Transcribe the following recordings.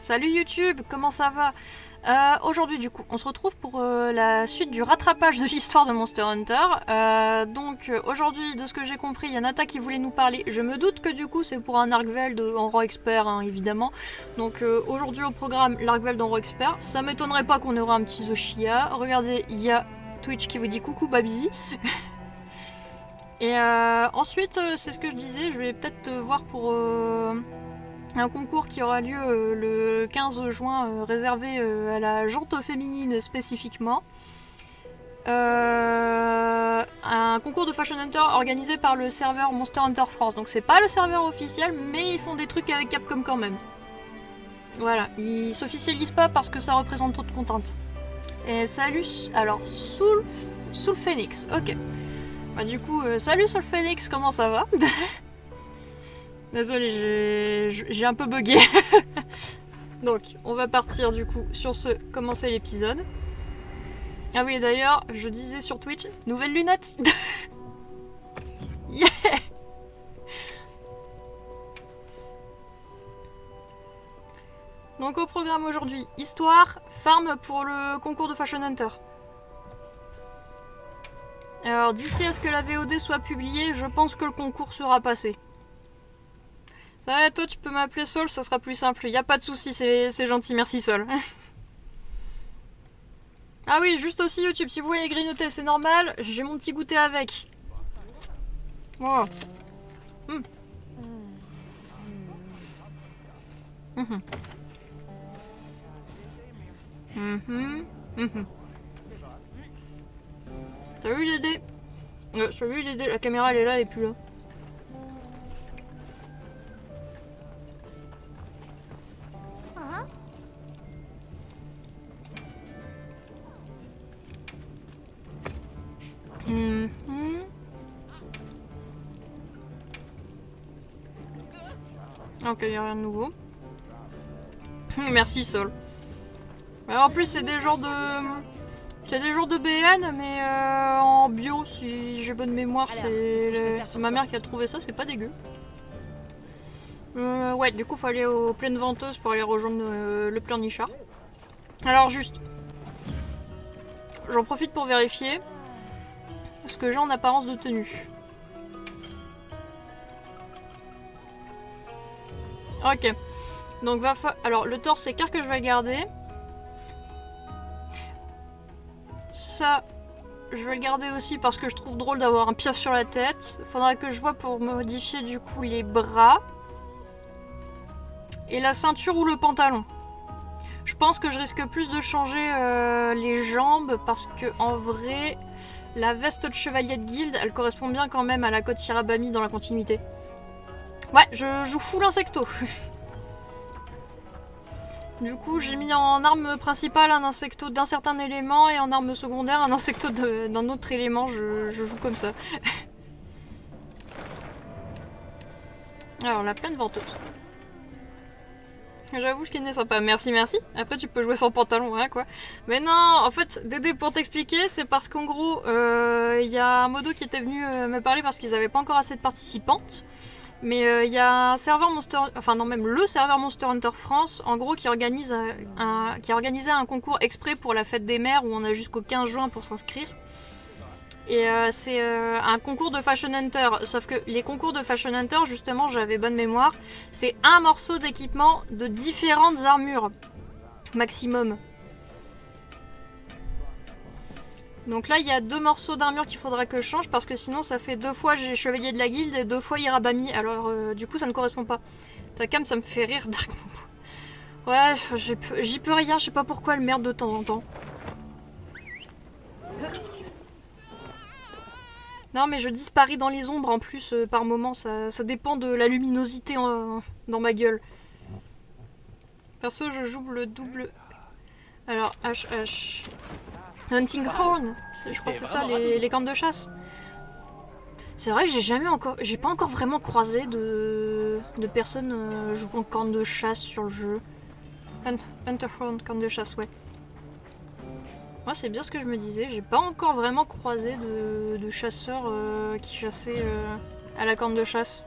Salut YouTube, comment ça va? Aujourd'hui du coup, on se retrouve pour la suite du rattrapage de l'histoire de Monster Hunter. Aujourd'hui, de ce que j'ai compris, il y a Nata qui voulait nous parler. Je me doute que du coup c'est pour un Argveld en roi expert, hein, évidemment. Donc aujourd'hui au programme, l'Argveld en roi expert. Ça m'étonnerait pas qu'on aurait un petit Zoshia. Regardez, il y a Twitch qui vous dit coucou Babi. Et ensuite, c'est ce que je disais, je vais peut-être voir pour un concours qui aura lieu le 15 juin, réservé à la jante féminine spécifiquement. Un concours de Fashion Hunter organisé par le serveur Monster Hunter France. Donc c'est pas le serveur officiel, mais ils font des trucs avec Capcom quand même. Voilà, ils s'officialisent pas parce que ça représente trop de contraintes. Et salut, alors Soul Phoenix, ok. Bah du coup, salut Soul Phoenix, comment ça va? Désolé, j'ai un peu bugué. Donc, on va partir du coup sur ce commencer l'épisode. Ah oui, d'ailleurs, je disais sur Twitch, nouvelles lunettes. Yeah. Donc au programme aujourd'hui, histoire, farm pour le concours de Fashion Hunter. Alors d'ici à ce que la VOD soit publiée, je pense que le concours sera passé. Ça va, toi tu peux m'appeler Sol, ça sera plus simple. Y a pas de soucis, c'est gentil, merci Sol. Ah oui, juste aussi YouTube, si vous voyez grignoter, c'est normal, j'ai mon petit goûter avec. Oh. Mmh. Mmh. Mmh. Mmh. Salut Dédé. Salut Dédé, la caméra elle est là, elle est plus là. Ok, y'a rien de nouveau. Merci Sol. Alors, en plus c'est des genres de... C'est des genres de BN, mais en bio, si j'ai bonne mémoire, c'est ma mère qui a trouvé ça, c'est pas dégueu. Ouais, du coup faut aller aux plaines venteuses pour aller rejoindre le pleurnichard. Alors juste, j'en profite pour vérifier ce que j'ai en apparence de tenue. Ok. Donc alors le torse c'est clair que je vais le garder. Ça, je vais le garder aussi parce que je trouve drôle d'avoir un piaf sur la tête. Faudra que je vois pour modifier du coup les bras. Et la ceinture ou le pantalon. Je pense que je risque plus de changer les jambes parce que en vrai, la veste de chevalier de guilde, elle correspond bien quand même à la côte Hirabami dans la continuité. Ouais, je joue full insecto. Du coup, j'ai mis en arme principale un insecto d'un certain élément et en arme secondaire un insecto d'un autre élément. Je joue comme ça. Alors, la plaine venteuse. J'avoue qu'il est sympa. Merci, merci. Après, tu peux jouer sans pantalon, hein, quoi. Mais non, en fait, Dédé, pour t'expliquer, c'est parce qu'en gros, il y a un modo qui était venu me parler parce qu'ils n'avaient pas encore assez de participantes. Mais il y a un serveur Monster... Enfin, non, même le serveur Monster Hunter France, en gros, qui organise qui a organisé un concours exprès pour la fête des mères où on a jusqu'au 15 juin pour s'inscrire. Et c'est un concours de Fashion Hunter, sauf que les concours de Fashion Hunter, justement, j'avais bonne mémoire, c'est un morceau d'équipement de différentes armures, maximum. Donc là, il y a 2 morceaux d'armure qu'il faudra que je change, parce que sinon ça fait 2 fois j'ai chevalier de la guilde et 2 fois Hirabami, alors du coup ça ne correspond pas. Takam, ça me fait rire. Ouais, j'y peux rien, je sais pas pourquoi elle merde de temps en temps. Non, mais je disparais dans les ombres en plus par moment, ça dépend de la luminosité dans ma gueule. Perso, je joue le double. Alors, HH. Hunting Horn, je crois que c'est ça, les cornes de chasse. C'est vrai que j'ai pas encore vraiment croisé de personnes jouant cornes de chasse sur le jeu. Hunter Horn, cornes de chasse, ouais. Moi, c'est bien ce que je me disais. J'ai pas encore vraiment croisé de chasseurs qui chassaient à la corne de chasse.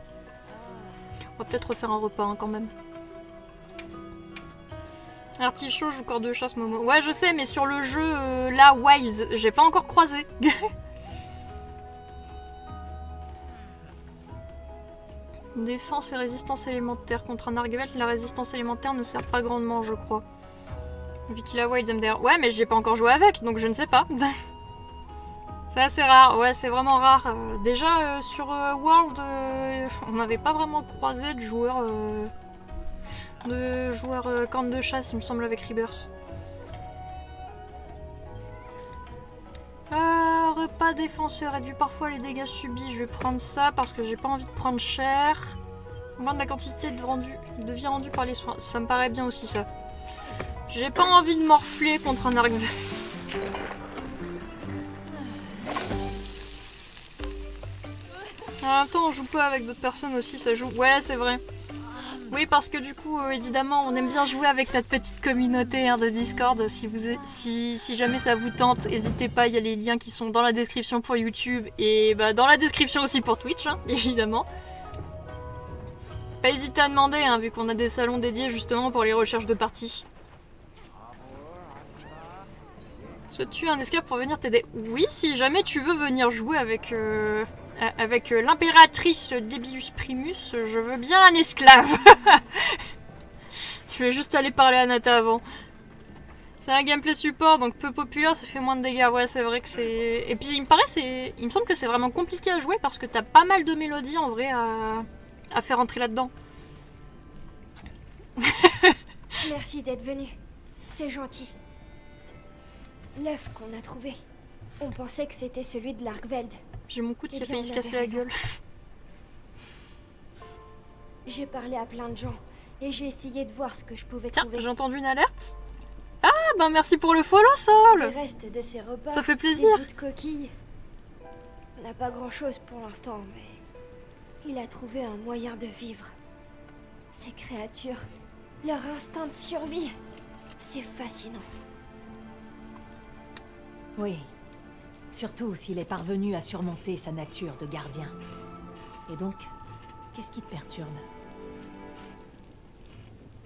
On va peut-être refaire un repas hein, quand même. Artichaut joue corps de chasse, Momo. Ouais, je sais, mais sur le jeu, là, Wilds, j'ai pas encore croisé. Défense et résistance élémentaire. Contre un Argvelt, la résistance élémentaire ne sert pas grandement, je crois. Vu qu'il a Wilds MDR. Ouais, mais j'ai pas encore joué avec, donc je ne sais pas. C'est assez rare, ouais, c'est vraiment rare. Déjà, sur World, on n'avait pas vraiment croisé de joueurs... corne de chasse, il me semble, avec Rebirth. Repas défenseur, réduit parfois les dégâts subis. Je vais prendre ça parce que j'ai pas envie de prendre cher. Moins de la quantité de vie rendue par les soins. Ça me paraît bien aussi, ça. J'ai pas envie de morfler contre un Argvelt. En même temps, on joue pas avec d'autres personnes aussi, ça joue. Ouais, c'est vrai. Oui, parce que du coup, évidemment, on aime bien jouer avec notre petite communauté de Discord. Si jamais ça vous tente, n'hésitez pas, il y a les liens qui sont dans la description pour YouTube et dans la description aussi pour Twitch, évidemment. Pas hésiter à demander, vu qu'on a des salons dédiés justement pour les recherches de parties. Souhaites-tu un esclave pour venir t'aider? Oui, si jamais tu veux venir jouer avec l'impératrice Debius Primus, je veux bien un esclave. Je vais juste aller parler à Nata avant. C'est un gameplay support, donc peu populaire, ça fait moins de dégâts. Ouais, c'est vrai que c'est... Et puis il me semble que c'est vraiment compliqué à jouer parce que t'as pas mal de mélodies en vrai à faire entrer là-dedans. Merci d'être venu. C'est gentil. L'œuf qu'on a trouvé. On pensait que c'était celui de l'Argveld. J'ai mon coude qui a failli se casser la gueule. J'ai parlé à plein de gens et j'ai essayé de voir ce que je pouvais Tiens, trouver. j'ai entendu une alerte. Ah, merci pour le follow, Sol. Les restes de ces repas, ça fait plaisir. Des bouts de coquilles. On n'a pas grand-chose pour l'instant, mais il a trouvé un moyen de vivre. Ces créatures, leur instinct de survie, c'est fascinant. Oui. Surtout s'il est parvenu à surmonter sa nature de gardien. Et donc, qu'est-ce qui te perturbe?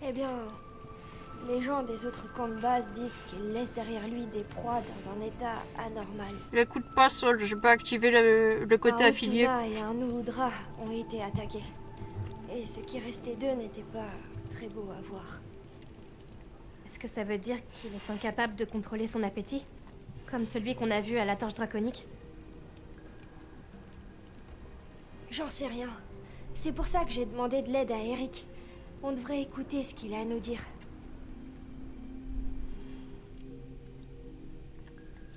Eh bien, les gens des autres camps de base disent qu'il laisse derrière lui des proies dans un état anormal. Écoute pas, Sol, j'ai pas activé le côté affilié. Un et un Ouudra ont été attaqués. Et ce qui restait d'eux n'était pas très beau à voir. Est-ce que ça veut dire qu'il est incapable de contrôler son appétit? Comme celui qu'on a vu à la torche draconique? J'en sais rien. C'est pour ça que j'ai demandé de l'aide à Eric. On devrait écouter ce qu'il a à nous dire.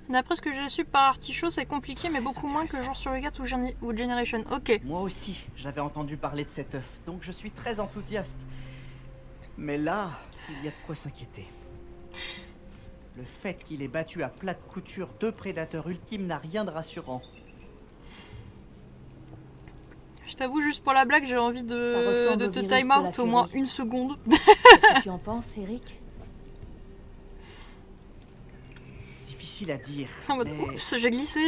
D'après ce que j'ai su par Artichaut, c'est compliqué, mais beaucoup moins que genre Surrogate ou Generation. Ok. Moi aussi, j'avais entendu parler de cet œuf, donc je suis très enthousiaste. Mais là, il y a de quoi s'inquiéter. Le fait qu'il ait battu à plate couture 2 prédateurs ultimes n'a rien de rassurant. Je t'avoue, juste pour la blague, j'ai envie de te time out au moins une seconde. Qu'est-ce que tu en penses, Eric? Difficile à dire, En mode, mais oups, j'ai glissé.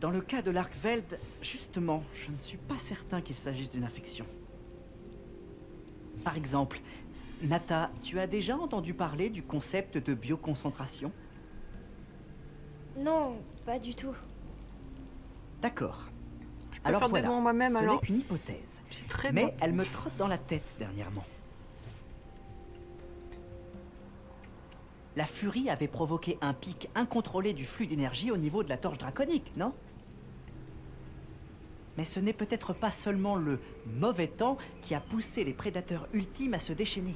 dans le cas de l'Argveld, justement, je ne suis pas certain qu'il s'agisse d'une infection. Par exemple, Nata, tu as déjà entendu parler du concept de bioconcentration? Non, pas du tout. D'accord. Je peux Alors faire voilà, des dons moi-même, ce alors. n'est qu'une hypothèse. C'est très Mais bien. elle me trotte dans la tête dernièrement. La furie avait provoqué un pic incontrôlé du flux d'énergie au niveau de la torche draconique, non? Mais ce n'est peut-être pas seulement le mauvais temps qui a poussé les prédateurs ultimes à se déchaîner.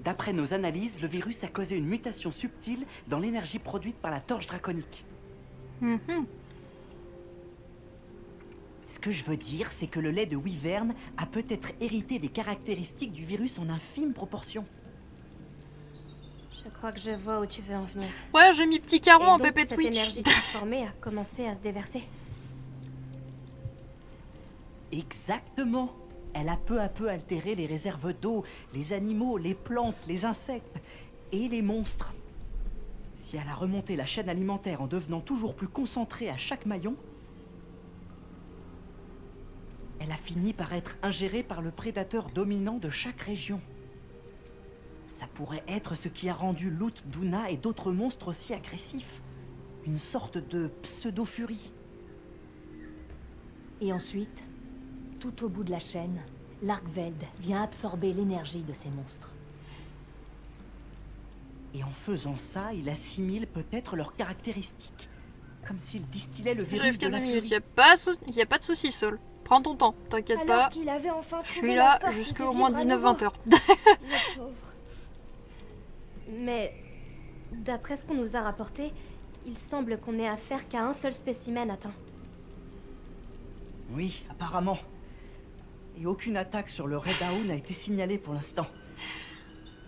D'après nos analyses, le virus a causé une mutation subtile dans l'énergie produite par la torche draconique. Ce que je veux dire, c'est que le lait de Wyvern a peut-être hérité des caractéristiques du virus en infime proportion. Je crois que je vois où tu veux en venir. Ouais, j'ai mis petit caron en Et donc, PP cette Twitch. énergie transformée a commencé à se déverser. Exactement. Elle a peu à peu altéré les réserves d'eau, les animaux, les plantes, les insectes et les monstres. Si elle a remonté la chaîne alimentaire en devenant toujours plus concentrée à chaque maillon, elle a fini par être ingérée par le prédateur dominant de chaque région. Ça pourrait être ce qui a rendu Loot, Duna et d'autres monstres aussi agressifs. Une sorte de pseudo-furie. Et ensuite, tout au bout de la chaîne, l'Arkveld vient absorber l'énergie de ces monstres. Et en faisant ça, il assimile peut-être leurs caractéristiques. Comme s'il distillait le virus J'arrive de qu'à la 2 minutes, furie. y a pas de soucis, Sol. Prends ton temps, t'inquiète Alors pas. qu'il avait enfin Je trouvé suis la là force jusqu'au de au moins vivre à 19-20 nouveau. heures. Le pauvre. Mais d'après ce qu'on nous a rapporté, il semble qu'on ait affaire qu'à un seul spécimen atteint. Oui, apparemment. Et aucune attaque sur le Red Dawn n'a été signalée pour l'instant.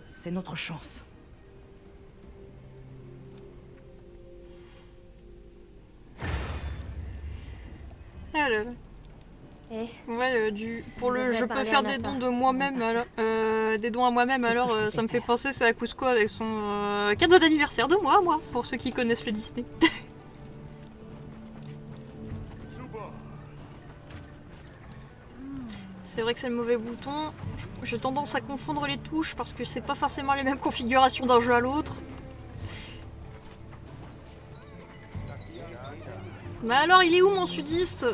C'est notre chance. Ah là là. Et Ouais, pour On le, devrait je peux parler faire à des Nathan. dons de moi-même, Avant de alors, des dons à moi-même, C'est ce que alors je comptais ça me fait faire. penser à Cusco avec son cadeau d'anniversaire de moi, pour ceux qui connaissent le Disney. C'est vrai que c'est le mauvais bouton. J'ai tendance à confondre les touches parce que c'est pas forcément les mêmes configurations d'un jeu à l'autre. Mais alors, il est où mon sudiste?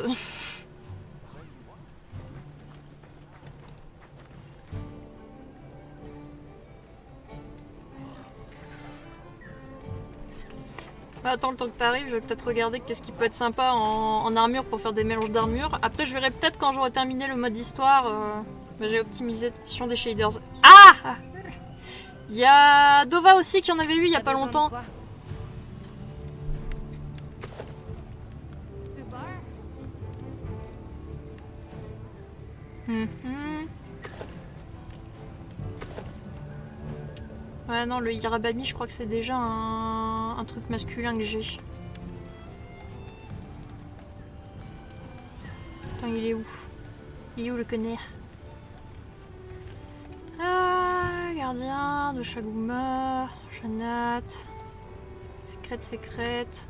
Bah, attends le temps que t'arrives, je vais peut-être regarder qu'est-ce qui peut être sympa en armure pour faire des mélanges d'armure. Après, je verrai peut-être quand j'aurai terminé le mode histoire. Bah, j'ai optimisation des shaders. Ah! Il y a Dova aussi qui en avait eu il y a pas longtemps. Mhm. Ouais, non, le Hirabami, je crois que c'est déjà un truc masculin que j'ai. Attends, il est où? Il est où le connard? Ah, gardien de Shaguma, Janat, secrète.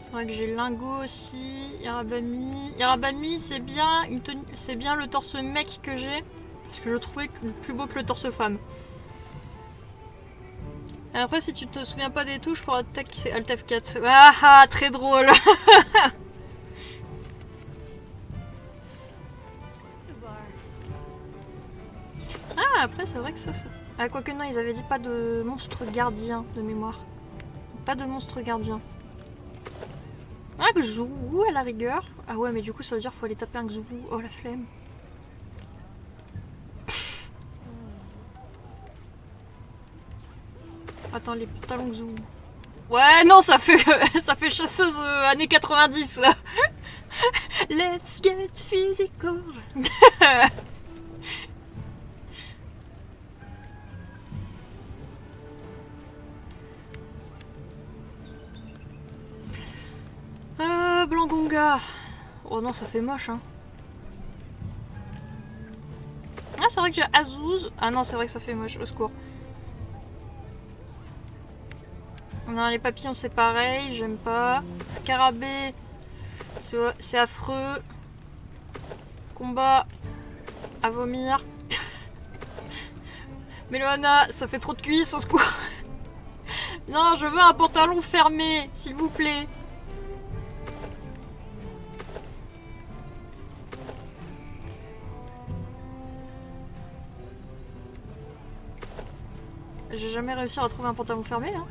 C'est vrai que j'ai Lingo aussi, Hirabami. Hirabami, c'est bien une tenue, c'est bien le torse mec que j'ai, parce que je trouvais plus beau que le torse femme. Et après, si tu te souviens pas des touches pour attaque, c'est Alt F4. Ah ah, très drôle. Ah, après, c'est vrai que ça. Ah, quoique non, ils avaient dit pas de monstre gardien de mémoire. Pas de monstre gardien. Ah, Xou à la rigueur. Ah ouais, mais du coup, ça veut dire qu'il faut aller taper un Xou. Oh la flemme. Attends, les pantalons Xou. Ouais, non, ça fait, ça fait chasseuse années 90 là. Let's get physical. Blangonga. Oh non, ça fait moche, hein. Ah, c'est vrai que j'ai Azouz. Ah non, c'est vrai que ça fait moche, au secours. Non, les papillons, c'est pareil, j'aime pas. Scarabée, c'est affreux. Combat, à vomir. Meloana, ça fait trop de cuisses, au secours. Non, je veux un pantalon fermé, s'il vous plaît. J'ai jamais réussi à retrouver un pantalon fermé, hein.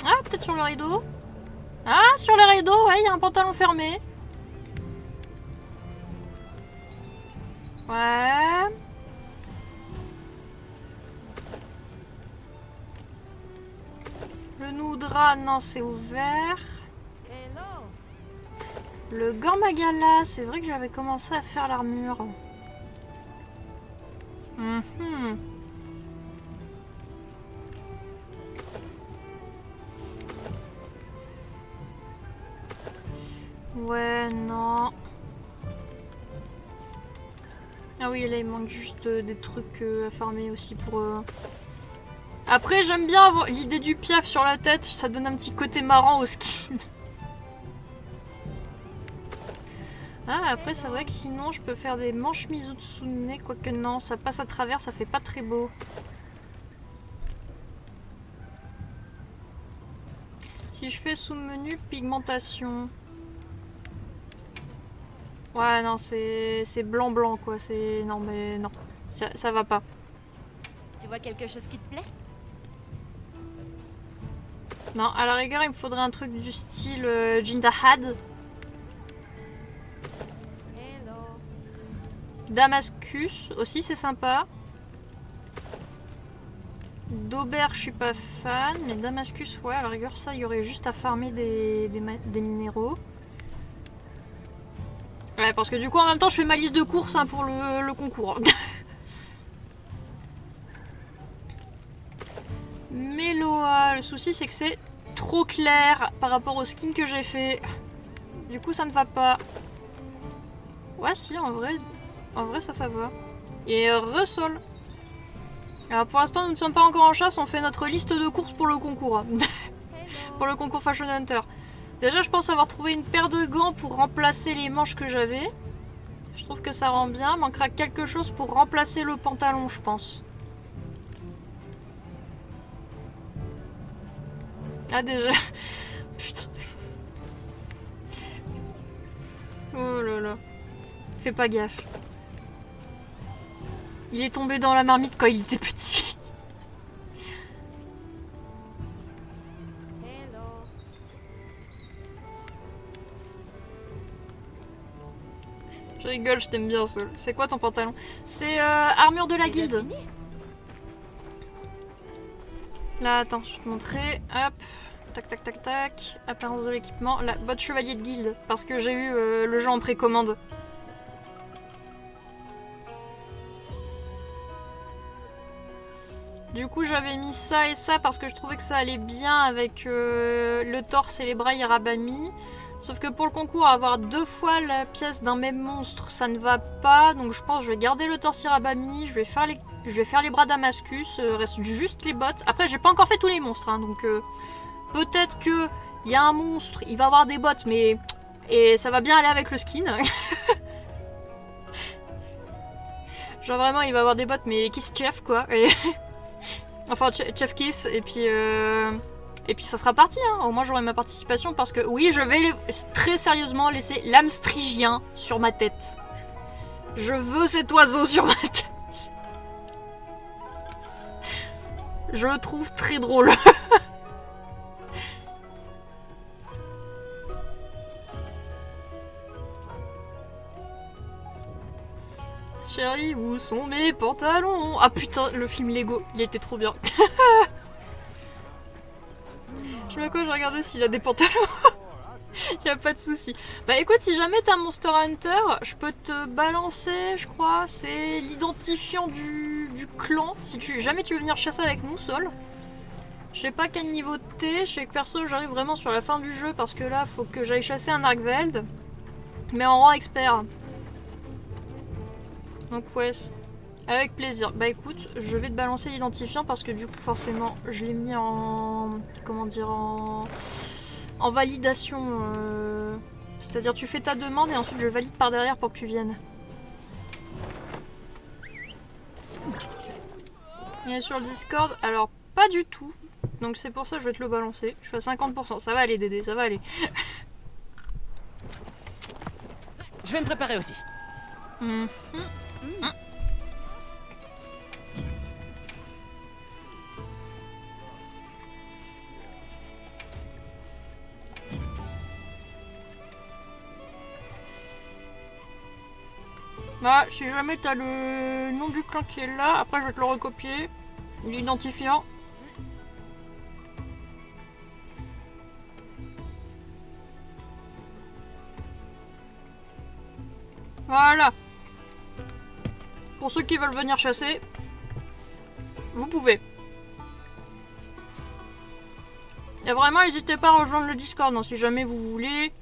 Ah, peut-être sur le rideau. Ah, sur le rideau, ouais, il y a un pantalon fermé. Ouais. Le Noudra, non, c'est ouvert. Le Gormagala, c'est vrai que j'avais commencé à faire l'armure. Mhm. Ouais, non. Ah oui, là il manque juste des trucs à farmer aussi pour... Après, j'aime bien avoir l'idée du piaf sur la tête, ça donne un petit côté marrant au skin. Ah, après, c'est vrai que sinon, je peux faire des manches Mizutsune, quoique non, ça passe à travers, ça fait pas très beau. Si je fais sous-menu, pigmentation. Ouais, non, c'est blanc-blanc, quoi. C'est... Non, mais non. Ça va pas. Tu vois quelque chose qui te plaît? Non, à la rigueur, il me faudrait un truc du style Jinda Had. Damascus, aussi, c'est sympa. D'Aubert, je suis pas fan, mais Damascus, ouais, à la rigueur, ça, il y aurait juste à farmer des minéraux. Ouais, parce que du coup, en même temps, je fais ma liste de courses hein, pour le concours. Méloa, le souci, c'est que c'est trop clair par rapport au skin que j'ai fait. Du coup, ça ne va pas. Ouais, si, en vrai, ça va. Et Resol. Alors pour l'instant, nous ne sommes pas encore en chasse, on fait notre liste de courses pour le concours. Pour le concours Fashion Hunter. Déjà, je pense avoir trouvé une paire de gants pour remplacer les manches que j'avais. Je trouve que ça rend bien. Manquera quelque chose pour remplacer le pantalon, je pense. Ah, déjà. Putain. Oh là là. Fais pas gaffe. Il est tombé dans la marmite quand il était petit. Je rigole, je t'aime bien, Sol. C'est quoi ton pantalon? C'est armure de la guilde. Là, attends, je vais te montrer. Hop. Tac, tac, tac, tac. Apparence de l'équipement. La botte chevalier de guilde. Parce que j'ai eu le jeu en précommande. Du coup, j'avais mis ça et ça parce que je trouvais que ça allait bien avec le torse et les bras Irabami. Sauf que pour le concours, avoir 2 fois la pièce d'un même monstre, ça ne va pas. Donc je pense que je vais garder le torse Irabami, je vais faire les bras Damascus, reste juste les bottes. Après, j'ai pas encore fait tous les monstres, hein, donc peut-être que il y a un monstre, il va avoir des bottes, mais et ça va bien aller avec le skin. Genre vraiment, il va avoir des bottes, mais Kiss Chef quoi. Et enfin, Chef Kiss, et puis ça sera parti, hein. Au moins j'aurai ma participation parce que oui, je vais très sérieusement laisser l'âme strygien sur ma tête. Je veux cet oiseau sur ma tête. Je le trouve très drôle. Chérie, où sont mes pantalons? Ah putain, le film Lego, il était trop bien. Je sais pas quoi, j'ai regardé s'il a des pantalons. Y a pas de souci. Bah écoute, si jamais t'as Monster Hunter, je peux te balancer, je crois, c'est l'identifiant du clan. Si jamais tu veux venir chasser avec nous, Sol. Je sais pas quel niveau t'es, je sais que perso j'arrive vraiment sur la fin du jeu parce que là faut que j'aille chasser un Arkveld. Mais en rang expert. Donc ouais, avec plaisir. Bah écoute, je vais te balancer l'identifiant parce que du coup forcément je l'ai mis en... comment dire, en validation. C'est-à-dire tu fais ta demande et ensuite je valide par derrière pour que tu viennes. Il est sur le Discord, alors pas du tout. Donc c'est pour ça que je vais te le balancer. Je suis à 50%, ça va aller Dédé, ça va aller. Je vais me préparer aussi. Bah, si jamais t'as le nom du clan qui est là, après je vais te le recopier. L'identifiant. Voilà. Pour ceux qui veulent venir chasser, vous pouvez. Et vraiment, n'hésitez pas à rejoindre le Discord hein, si jamais vous voulez.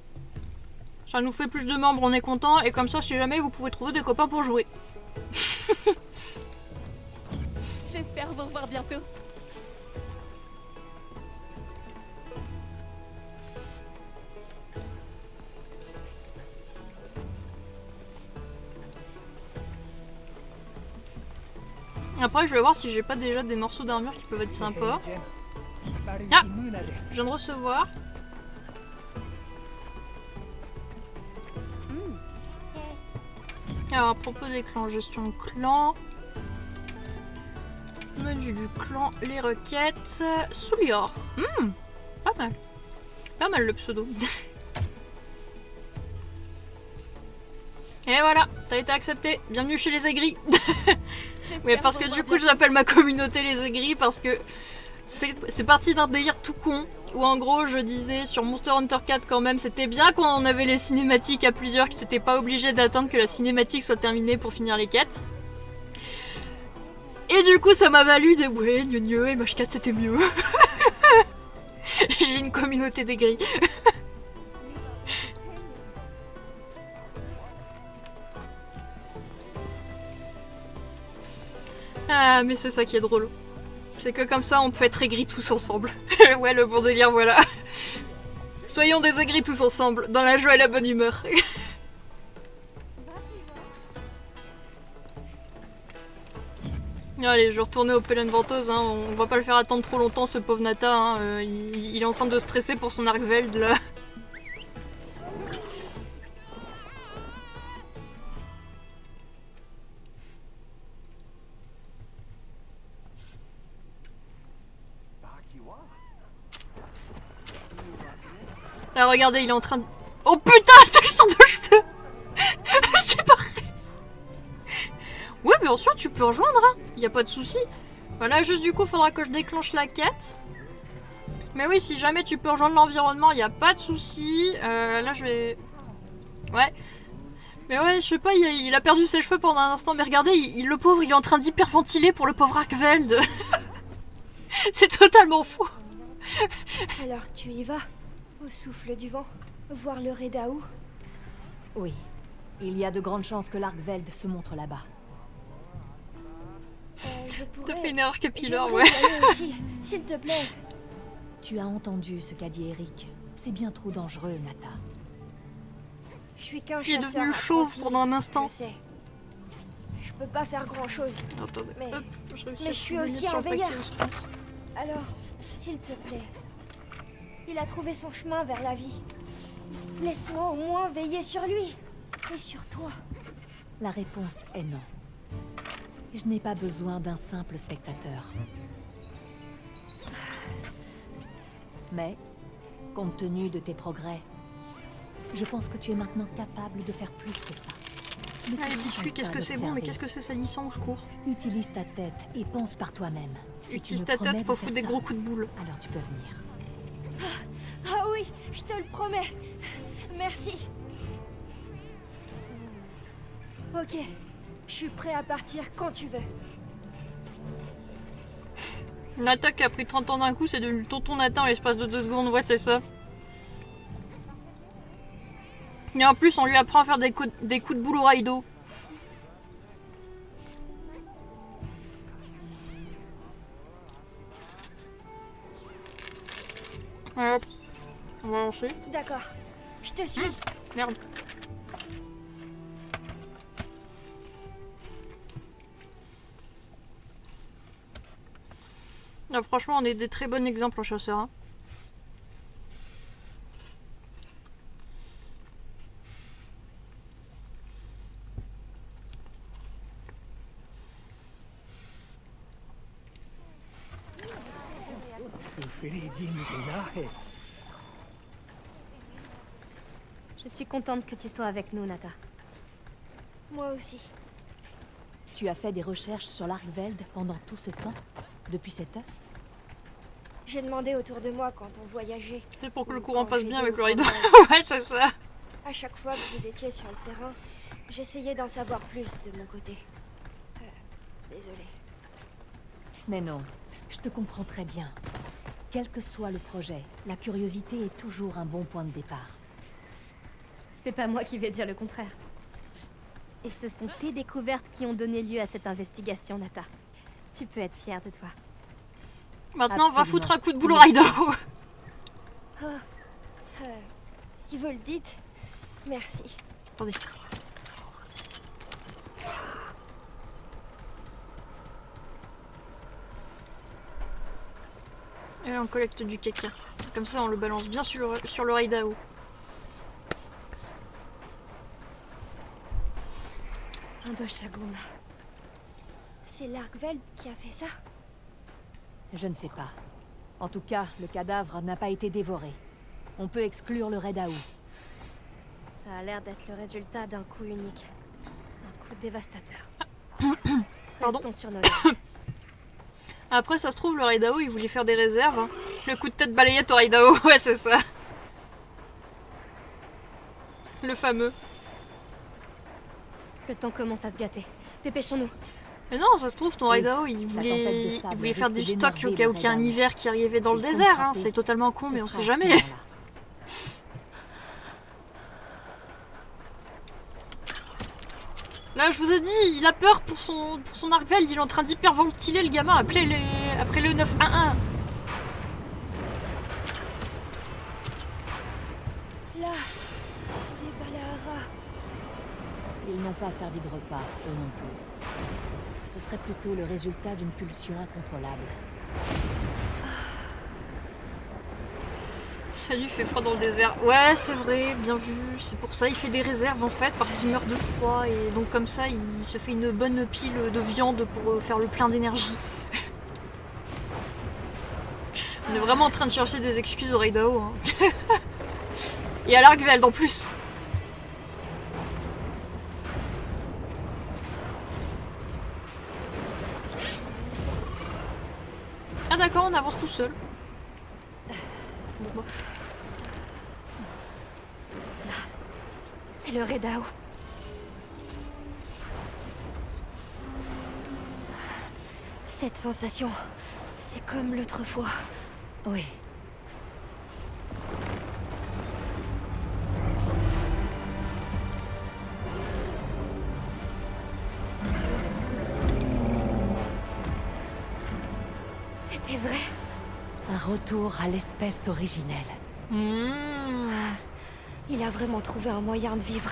Ça nous fait plus de membres, on est content. Et comme ça, si jamais vous pouvez trouver des copains pour jouer. J'espère vous revoir bientôt. Après, je vais voir si j'ai pas déjà des morceaux d'armure qui peuvent être sympas. Ah, je viens de recevoir. Alors, à propos des clans, gestion de clan. Menu du clan, les requêtes. Soulior. Pas mal. Pas mal le pseudo. Et voilà, t'as été accepté. Bienvenue chez les aigris. Mais parce que du coup, j'appelle ma communauté les aigris parce que c'est parti d'un délire tout con. Où en gros, je disais sur Monster Hunter 4 quand même, c'était bien quand on avait les cinématiques à plusieurs, que t'étais pas obligé d'attendre que la cinématique soit terminée pour finir les quêtes. Et du coup, ça m'a valu des ouais, gneu, et MH4 c'était mieux. J'ai une communauté d'aigris. Ah, mais c'est ça qui est drôle. C'est que comme ça, on peut être aigris tous ensemble. Ouais, le bon délire, voilà. Soyons des aigris tous ensemble, dans la joie et la bonne humeur. Allez, je vais retourner au Pelen Ventouse, hein. On va pas le faire attendre trop longtemps, ce pauvre Nata. Hein. Il est en train de stresser pour son Arkveld, là. Ah, regardez, il est en train de... Oh putain, texture de cheveux. C'est pareil. Ouais, bien sûr, tu peux rejoindre, hein. Y a pas de souci. Voilà, juste du coup, faudra que je déclenche la quête. Mais oui, si jamais tu peux rejoindre l'environnement, y a pas de souci. Là, je vais... Ouais. Mais ouais, je sais pas, il a perdu ses cheveux pendant un instant. Mais regardez, le pauvre, il est en train d'hyperventiler pour le pauvre Arkveld. C'est totalement faux. Alors tu y vas, au souffle du vent, voir le Redaou. Oui. Il y a de grandes chances que l'Arkveld se montre là-bas. Je T'as pourrais... fait une erreur capillaire, j'aimerais ouais. y aller aussi, s'il te plaît. Tu as entendu ce qu'a dit Eric. C'est bien trop dangereux, Nata. Je suis qu'un Il est chasseur devenu chauve apprenti, pendant un instant. je sais. Je peux pas faire grand-chose. Attendez, Mais- hop, je réussis mais à je suis trouver une aussi note sur un le paquet veilleur. aussi. Alors, s'il te plaît. Il a trouvé son chemin vers la vie. Laisse-moi au moins veiller sur lui. Et sur toi. La réponse est non. Je n'ai pas besoin d'un simple spectateur. Mais, compte tenu de tes progrès, je pense que tu es maintenant capable de faire plus que ça. Ne te Ah, les contente biscuits, qu'est-ce pas que c'est bon, mais d'observer. qu'est-ce que c'est salissant, au secours. Utilise ta tête et pense par toi-même. Si tu Utilise me ta promets tête, de faut faire foutre des ça, gros coups de boule. alors tu peux venir. Ah oui, je te le promets. Merci. Ok, je suis prêt à partir quand tu veux. Nata qui a pris 30 ans d'un coup, c'est devenu tonton Nata en l'espace de 2 secondes, ouais, c'est ça. Et en plus, on lui apprend à faire des coups de boule au Raido. Hop, on va lancer. D'accord, je te suis. Merde. Ah, franchement, on est des très bons exemples en chasseur. Hein. Je suis contente que tu sois avec nous, Nata. Moi aussi. Tu as fait des recherches sur l'Arkveld pendant tout ce temps? Depuis cet œuf? J'ai demandé autour de moi quand on voyageait. C'est pour que le Ou courant quand passe j'étais bien avec au le Raido. campagne. Ouais, c'est ça. À chaque fois que vous étiez sur le terrain, j'essayais d'en savoir plus de mon côté. Désolée. Mais non, je te comprends très bien. Quel que soit le projet, la curiosité est toujours un bon point de départ. C'est pas moi qui vais dire le contraire. Et ce sont tes découvertes qui ont donné lieu à cette investigation, Nata. Tu peux être fière de toi. Maintenant, on va Absolument. foutre un coup de boule au Raido. Si vous le dites, merci. Et là, on collecte du caca. Comme ça, on le balance bien sur le Raidao. Un Doshaguma. C'est Largveld qui a fait ça? Je ne sais pas. En tout cas, le cadavre n'a pas été dévoré. On peut exclure le Raidao. Ça a l'air d'être le résultat d'un coup unique. Un coup dévastateur. Pardon. Restons sur nos gardes. Après, ça se trouve, le Raidao, il voulait faire des réserves. Hein. Le coup de tête balayette au Raidao, ouais, c'est ça. Le fameux. Le temps commence à se gâter. Dépêchons-nous. Mais non, ça se trouve, ton Oui, Raidao, il tempête de voulait sable faire du risque stock au d'énerver cas où le il y a un Raidao. hiver qui arrivait dans le S'il faut désert. me Hein. frapper, C'est totalement con, mais ce on sera sait à ce jamais. moment-là. Là, je vous ai dit, il a peur pour son Argveld. Il est en train d'hyperventiler le gamin. Après le 911. Là, des Balahara. Ils n'ont pas servi de repas, eux non plus. Ce serait plutôt le résultat d'une pulsion incontrôlable. Ça lui fait froid dans le désert. Ouais, c'est vrai, bien vu. C'est pour ça il fait des réserves en fait, parce qu'il meurt de froid. Et donc comme ça, il se fait une bonne pile de viande pour faire le plein d'énergie. On est vraiment en train de chercher des excuses au Raidao. Hein. Et à Largveld en plus. Ah d'accord, on avance tout seul. Bon, bah. C'est le Raidao. Cette sensation, c'est comme l'autre fois. Oui. C'était vrai. Un retour à l'espèce originelle. Il a vraiment trouvé un moyen de vivre.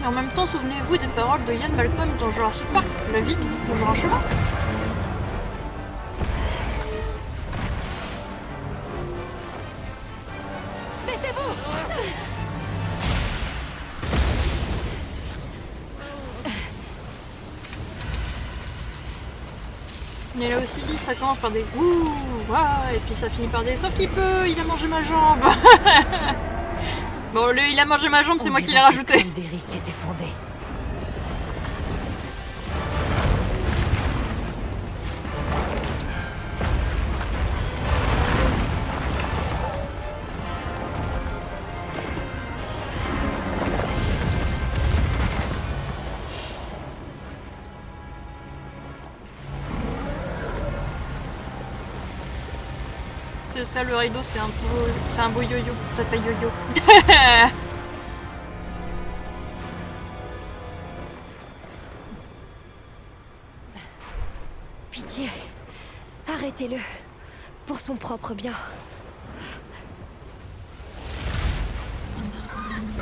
Et en même temps, souvenez-vous des paroles de Ian Malcolm dans Jurassic Park. La vie trouve toujours un chemin. Et là aussi, ça commence par des ouh, ouah, et puis ça finit par des sauf qu'il peut, il a mangé ma jambe. Bon, le il a mangé ma jambe, c'est moi qui l'ai rajouté. D'Eric était fondé. C'est ça, le Raido, c'est un beau yo-yo pour Tata Yo-Yo. Pitié, arrêtez-le. Pour son propre bien.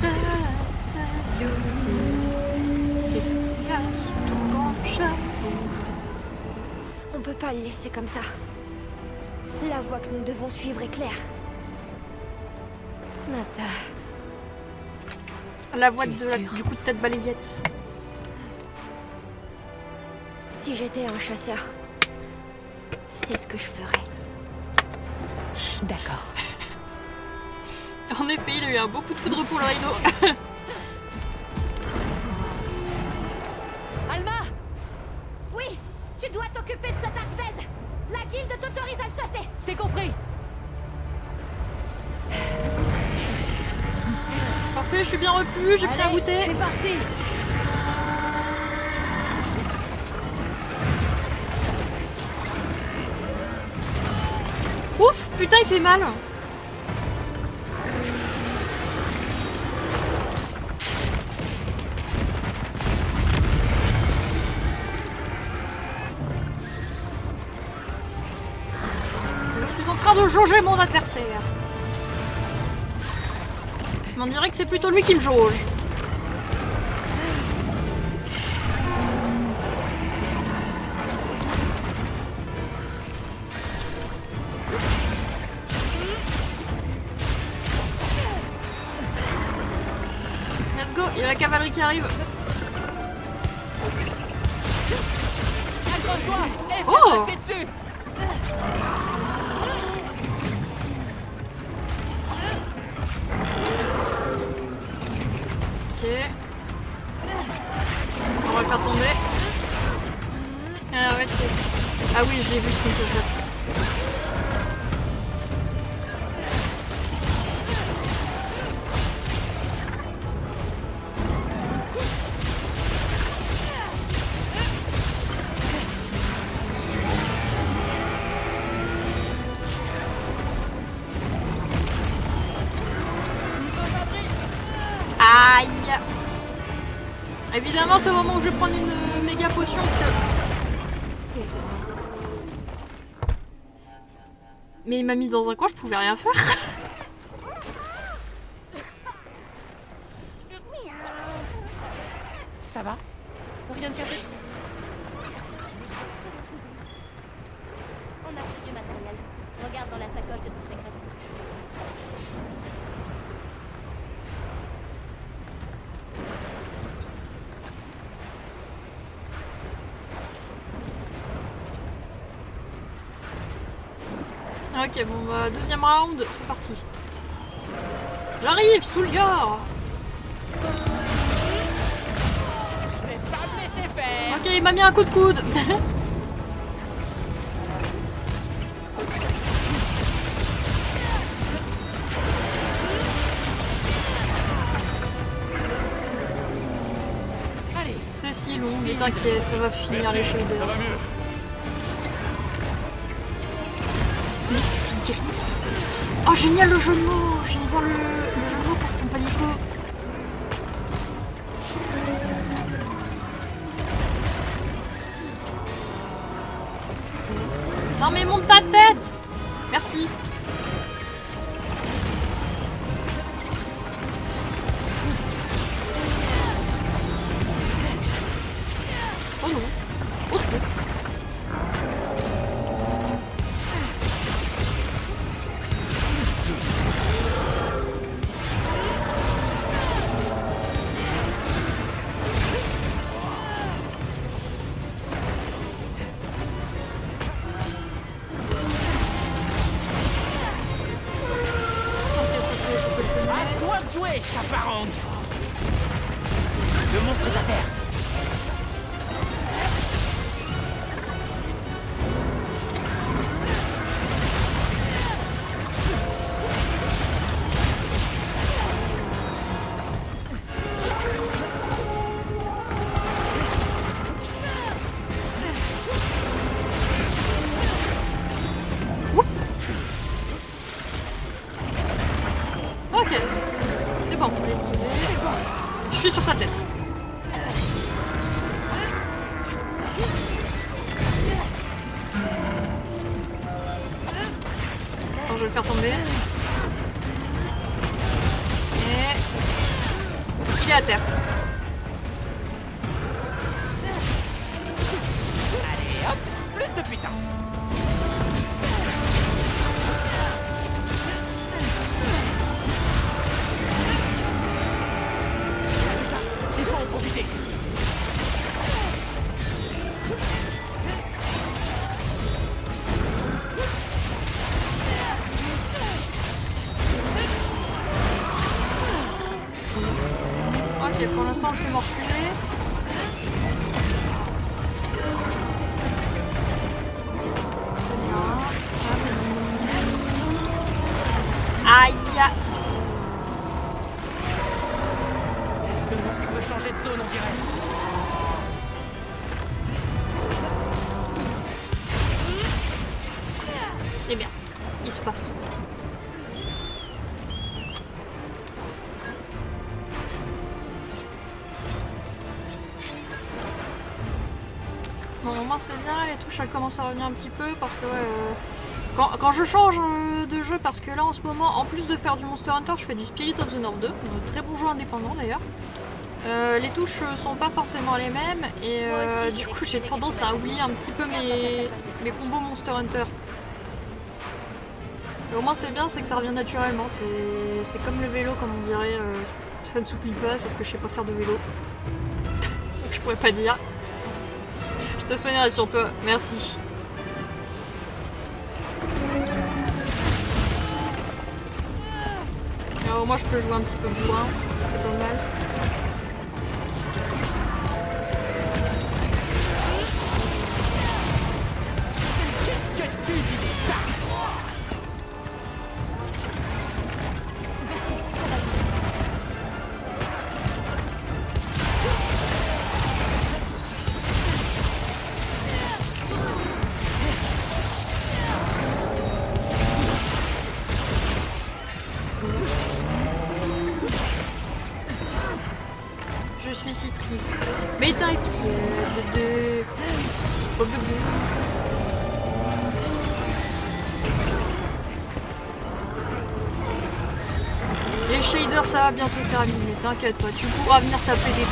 Tata Yo-Yo, qu'est-ce qu'il y a sous ton grand chapeau? On peut pas le laisser comme ça. La voie que nous devons suivre est claire. Nata, La voix Tu es du sûre coup de tête balayette. si j'étais un chasseur, c'est ce que je ferais. D'accord. En effet, il a eu un beau coup de foudre pour le Raido. Alma! Oui, tu dois t'occuper de cet Argveld. La guilde t'autorise à le chasser. C'est compris. Parfait, je suis bien repu, j'ai pris un goûter. C'est parti. Ouf, putain, il fait mal. Je suis en train de jauger mon adversaire. Mais on dirait que c'est plutôt lui qui me jauge. Let's go, il y a la cavalerie qui arrive. Accroche-toi. Essaie Oh. de rester dessus. Ok. On va le faire tomber. Ah ouais, ah oui, je l'ai vu ce que je Aïe. Évidemment, c'est au moment où je vais prendre une méga potion que... Mais il m'a mis dans un coin, je pouvais rien faire. Ça va? Rien de cassé? On a reçu du matériel. Regarde dans la sacoche de ton secrétaire. Ok, bon bah, deuxième round, c'est parti. J'arrive, Soulgar. Je vais pas me laisser faire. Ok, il m'a mis un coup de coude. Allez. C'est si long, mais t'inquiète, ça va finir les shaders. Mystique. Oh génial le jeu de mots. Je viens de voir le jeu de mots pour ton panico. Non mais monte ta tête. Merci. Oh non. Au secours. Ok, ça c'est pour que je peux À toi de jouer, chaparang. Le monstre de la terre. Ok. C'est bon, on va esquiver. Je suis sur sa tête. Attends, je vais le faire tomber. Et... il est à terre. Allez, hop, plus de puissance. Il faut en profiter. Ok, pour l'instant, je vais m'en reculer. C'est bien. Aïe. Le monstre peut changer de zone, on dirait. Eh bien, il se part. Bon, au moins c'est bien, les touches elles commencent à revenir un petit peu parce que ouais, quand je change de jeu parce que là en ce moment, en plus de faire du Monster Hunter, je fais du Spirit of the North 2, très bon jeu indépendant d'ailleurs. Les touches sont pas forcément les mêmes et du coup j'ai tendance à oublier un petit peu mes combos Monster Hunter. Et au moins c'est bien, c'est que ça revient naturellement, c'est comme le vélo comme on dirait, ça ne s'oublie pas sauf que je sais pas faire de vélo. Donc je pourrais pas dire. Je te soignerai sur toi, merci. Alors moi je peux jouer un petit peu plus loin, c'est pas mal. Je suis si triste. Mais t'inquiète, oh bébé. Les shaders ça va bientôt terminer, t'inquiète pas, tu pourras venir taper des trucs.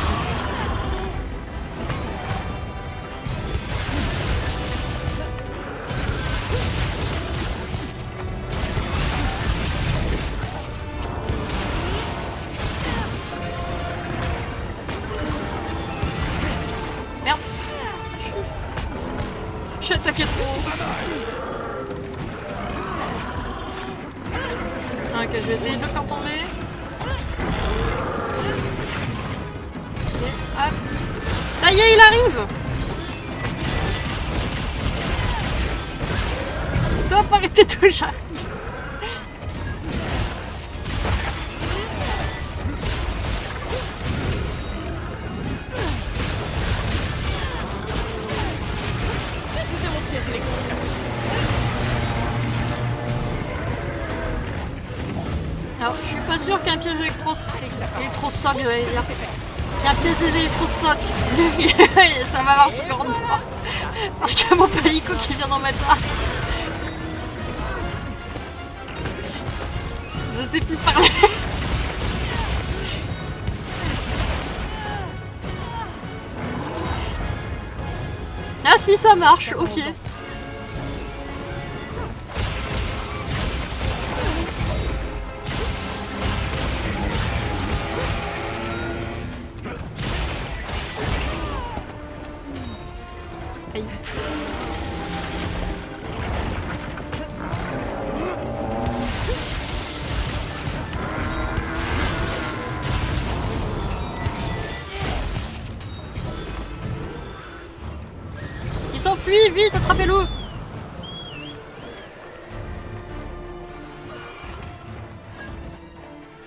Merde. J'ai attaqué trop. Ok, je vais essayer de le faire tomber. Ok, hop. Ça y est, il arrive. Stop, arrêtez tout, j'arrive. Alors, je suis pas sûre qu'un piège électrosoc, j'allais dire. C'est un piège électrosoc. Ça va marcher grande fois. Parce qu'il y a mon palico qui vient d'en mettre un. Je sais plus parler. Ah si, ça marche, ok. Aïe. Il s'enfuit, vite, attrapez-le.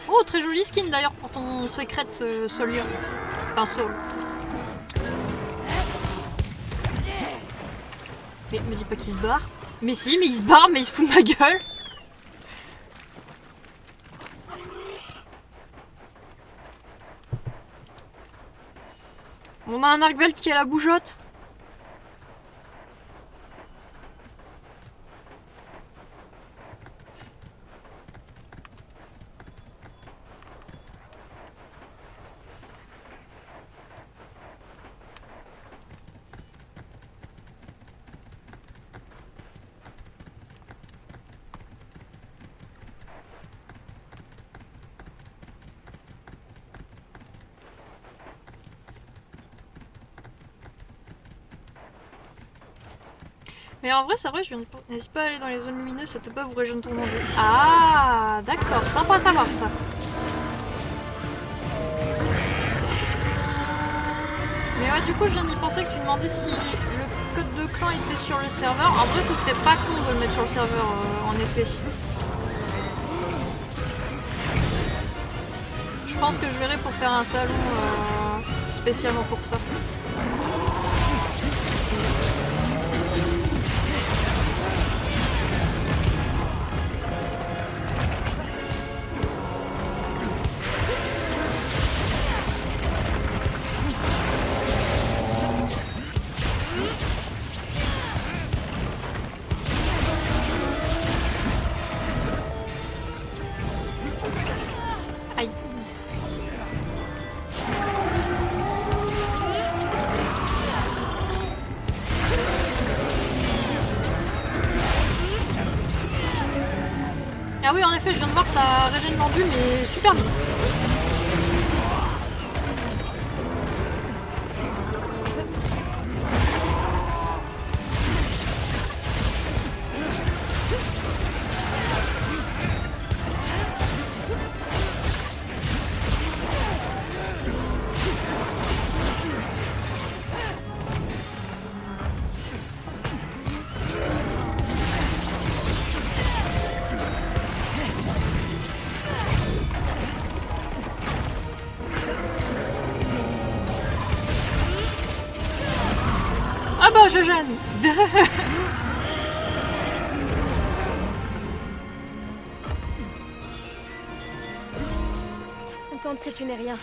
Oh, très joli skin d'ailleurs pour ton secret Solion. Enfin, Soul. Mais me dis pas qu'il se barre. Mais si, mais il se barre, mais il se fout de ma gueule. On a un Argvel qui a la bougeotte. Mais en vrai, c'est vrai, je viens de... N'hésite pas à aller dans les zones lumineuses, ça te peut ouvrir jeune tournant de... Ah, d'accord, sympa à savoir ça. Mais ouais, du coup, je viens d'y penser que tu demandais si le code de clan était sur le serveur. En vrai, ce serait pas con de le mettre sur le serveur, en effet. Je pense que je verrai pour faire un salon spécialement pour ça. oui, en effet, je viens de voir, ça régène l'endu, mais super vite. Ah bah, je gêne. Contente que tu n'aies rien.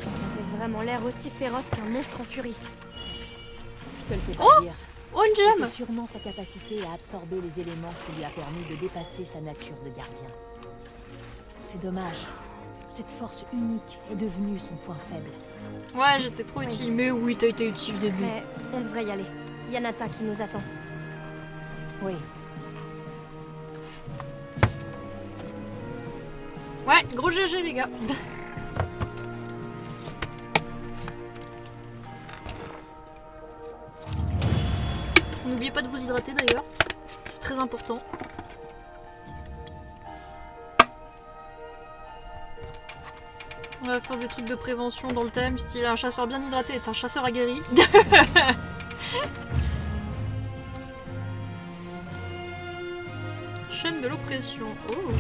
Tu avais vraiment l'air aussi féroce qu'un monstre en furie. Je te le fais pas dire. Oh, une Et gemme. c'est sûrement sa capacité à absorber les éléments qui lui a permis de dépasser sa nature de gardien. C'est dommage. Cette force unique est devenue son point faible. Ouais, j'étais trop utile. Mais oui, t'as été utile, Dédé. Mais on devrait y aller. Il y a Nata qui nous attend. Oui, Ouais, gros GG, les gars. N'oubliez pas de vous hydrater d'ailleurs. C'est très important. On va faire des trucs de prévention dans le thème, style un chasseur bien hydraté est un chasseur aguerri. Chaîne de l'oppression. Oh.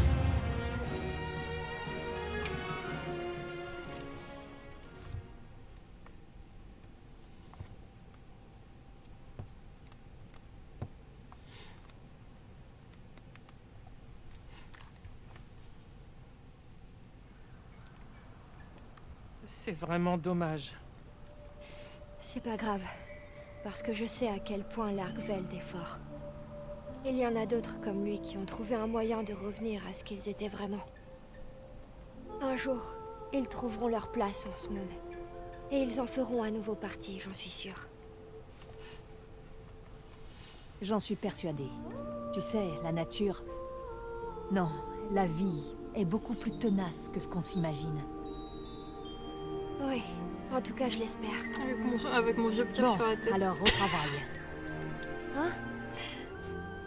C'est vraiment dommage. C'est pas grave, parce que je sais à quel point l'Argveld est fort. Il y en a d'autres comme lui qui ont trouvé un moyen de revenir à ce qu'ils étaient vraiment. Un jour, ils trouveront leur place en ce monde. Et ils en feront à nouveau partie, j'en suis sûre. j'en suis persuadée. Tu sais, la nature... Non, la vie est beaucoup plus tenace que ce qu'on s'imagine. Oui, en tout cas je l'espère. Avec mon vieux petit Bon, sur la tête. alors au travail. Hein?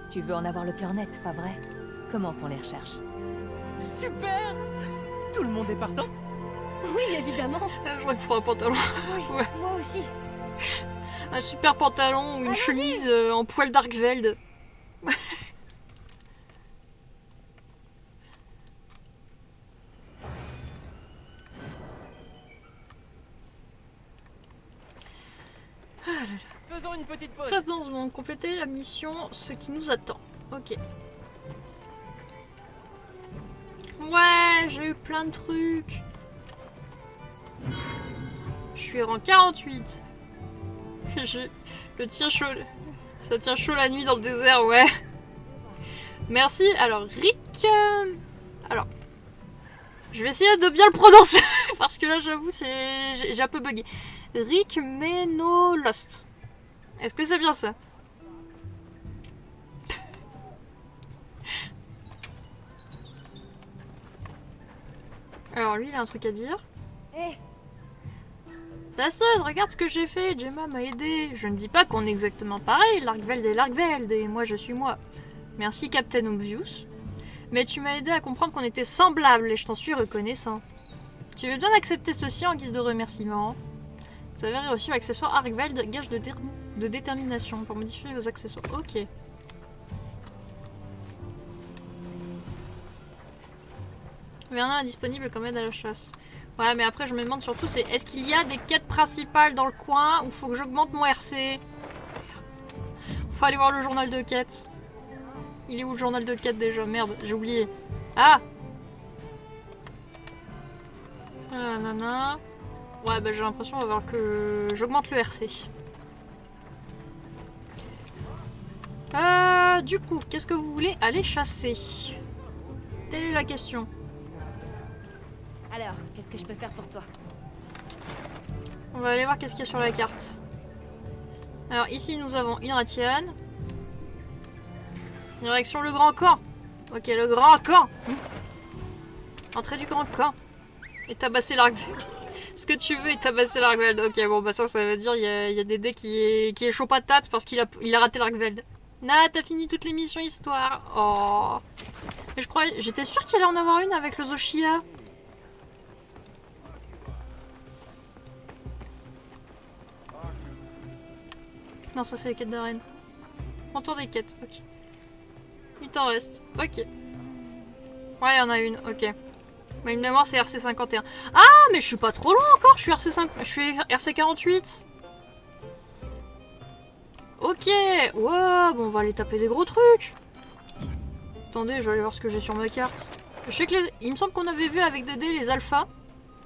Tu veux en avoir le cœur net, pas vrai? Commençons les recherches. Super! Tout le monde est partant? Oui, évidemment. Ah, je crois qu'il faut un pantalon. Oui, Ouais. moi aussi. Un super pantalon ou une Allons-y. chemise en poil d'Argveld. Faisons une petite pause. Reste dans ce monde, compléter la mission, ce qui nous attend. Ok. Ouais, j'ai eu plein de trucs. Je suis rang 48. Le tien chaud. Ça tient chaud la nuit dans le désert, ouais. Merci. Alors, Rick. Alors. Je vais essayer de bien le prononcer. Parce que là, j'avoue, j'ai un peu bugué. Rick Menolost. Est-ce que c'est bien ça? Alors lui, il a un truc à dire. Hé, La sœur, regarde ce que j'ai fait, Gemma m'a aidé. Je ne dis pas qu'on est exactement pareil, Largveld est Largveld, et moi je suis moi. Merci Captain Obvious. Mais tu m'as aidé à comprendre qu'on était semblables, et je t'en suis reconnaissant. Tu veux bien accepter ceci en guise de remerciement? Vous avez reçu l'accessoire Argveld, gage de détermination pour modifier vos accessoires. Ok. Vernon est disponible comme aide à la chasse. Ouais, mais après je me demande surtout c'est est-ce qu'il y a des quêtes principales dans le coin ou faut que j'augmente mon RC? Faut aller voir le journal de quêtes. Il est où le journal de quêtes déjà? Merde, j'ai oublié. Ah! Ah, nana. Ouais, bah j'ai l'impression qu'on va voir que j'augmente le RC. Du coup, qu'est-ce que vous voulez aller chasser? Telle est la question. Alors, qu'est-ce que je peux faire pour toi? On va aller voir qu'est-ce qu'il y a sur la carte. Alors ici nous avons Inratian. Direction le grand camp. Ok, le grand camp. Entrée du grand camp. Et tabasser l'Argveld. Ce que tu veux et tabasser l'Argveld. Ok, bon bah ça veut dire il y a Dédé qui est chaud patate parce qu'il a raté l'Argveld. Nah, t'as fini toutes les missions histoire. Oh. Mais j'étais sûre qu'il allait en avoir une avec le Zoshia. Non, ça c'est les quêtes d'arène. Contour des quêtes, ok. Il t'en reste, ok. Ouais, il y en a une, ok. Mais une mémoire c'est RC51. Ah, mais je suis pas trop loin encore, je suis RC48. Ok, ouais, bon on va aller taper des gros trucs. Attendez, je vais aller voir ce que j'ai sur ma carte. Je sais que il me semble qu'on avait vu avec Dédé les alphas.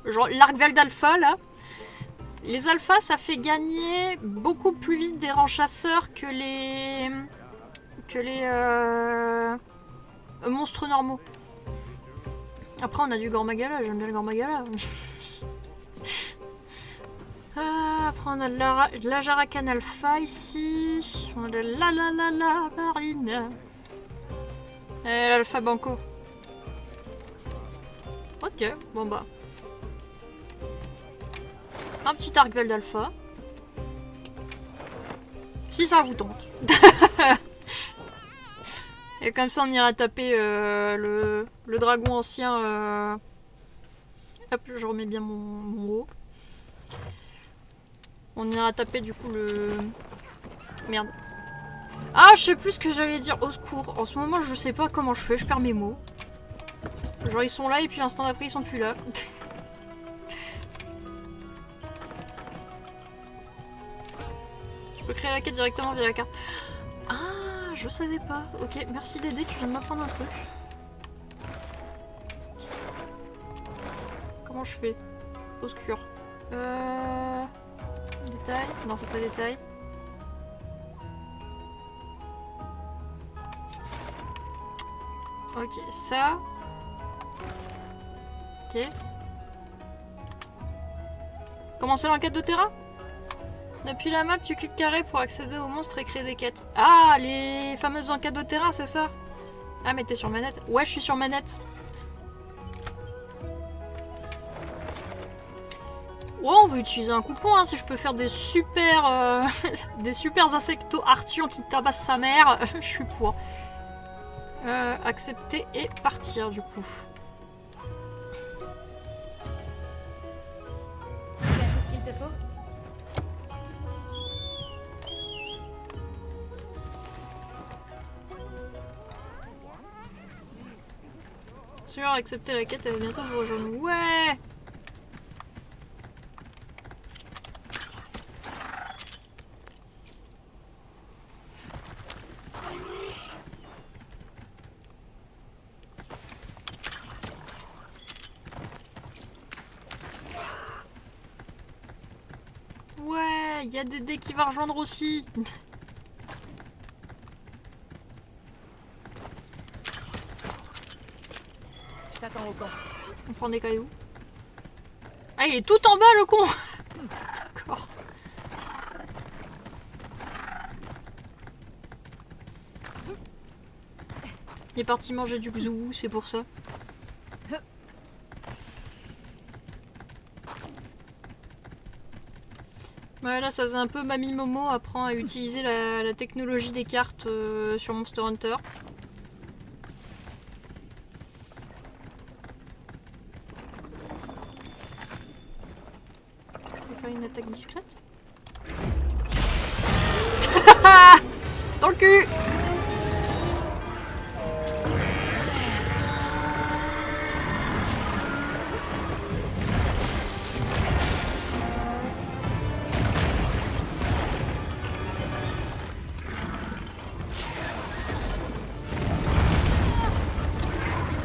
Genre l'Argveld alpha là. Les alphas ça fait gagner beaucoup plus vite des rangs chasseurs que les monstres normaux. Après on a du Gormagala, j'aime bien le Gormagala. Après on a de la Jarakan Alpha ici. On a de la Marine. Et l'Alpha Banco. Ok, bon bah. Un petit Argveld Alpha. Si ça vous tente. Et comme ça on ira taper le dragon ancien. Hop, je remets bien mon haut. On ira taper du coup le... Merde. Ah, je sais plus ce que j'allais dire, au secours. En ce moment je sais pas comment je fais, je perds mes mots. Genre ils sont là et puis l'instant d'après ils sont plus là. Je peux créer la quête directement via la carte. Ah, je savais pas. Ok, merci Dédé, tu viens de m'apprendre un truc. Comment je fais? Obscur. Détail. Non, c'est pas détail. Ok, ça. Ok. Commencer l'enquête de terrain? Depuis la map, tu cliques carré pour accéder aux monstres et créer des quêtes. Ah, les fameuses enquêtes de terrain, c'est ça? Ah, mais t'es sur manette? Ouais, je suis sur manette. Ouais, on va utiliser un coupon, hein, si je peux faire des super... des super insectos artians qui tabassent sa mère, je suis pour. Accepter et partir, du coup. Tu as tout ce qu'il te faut? Sûr, accepter la quête, elle va bientôt vous rejoindre. Ouais! Ouais, il y a Dédé qui va rejoindre aussi. Je t'attends au camp. On prend des cailloux. Ah, il est tout en bas le con. D'accord. Il est parti manger du xou, c'est pour ça. Voilà, ça faisait un peu Mamie Momo apprend à utiliser la technologie des cartes sur Monster Hunter. Je peux faire une attaque discrète. Dans le cul!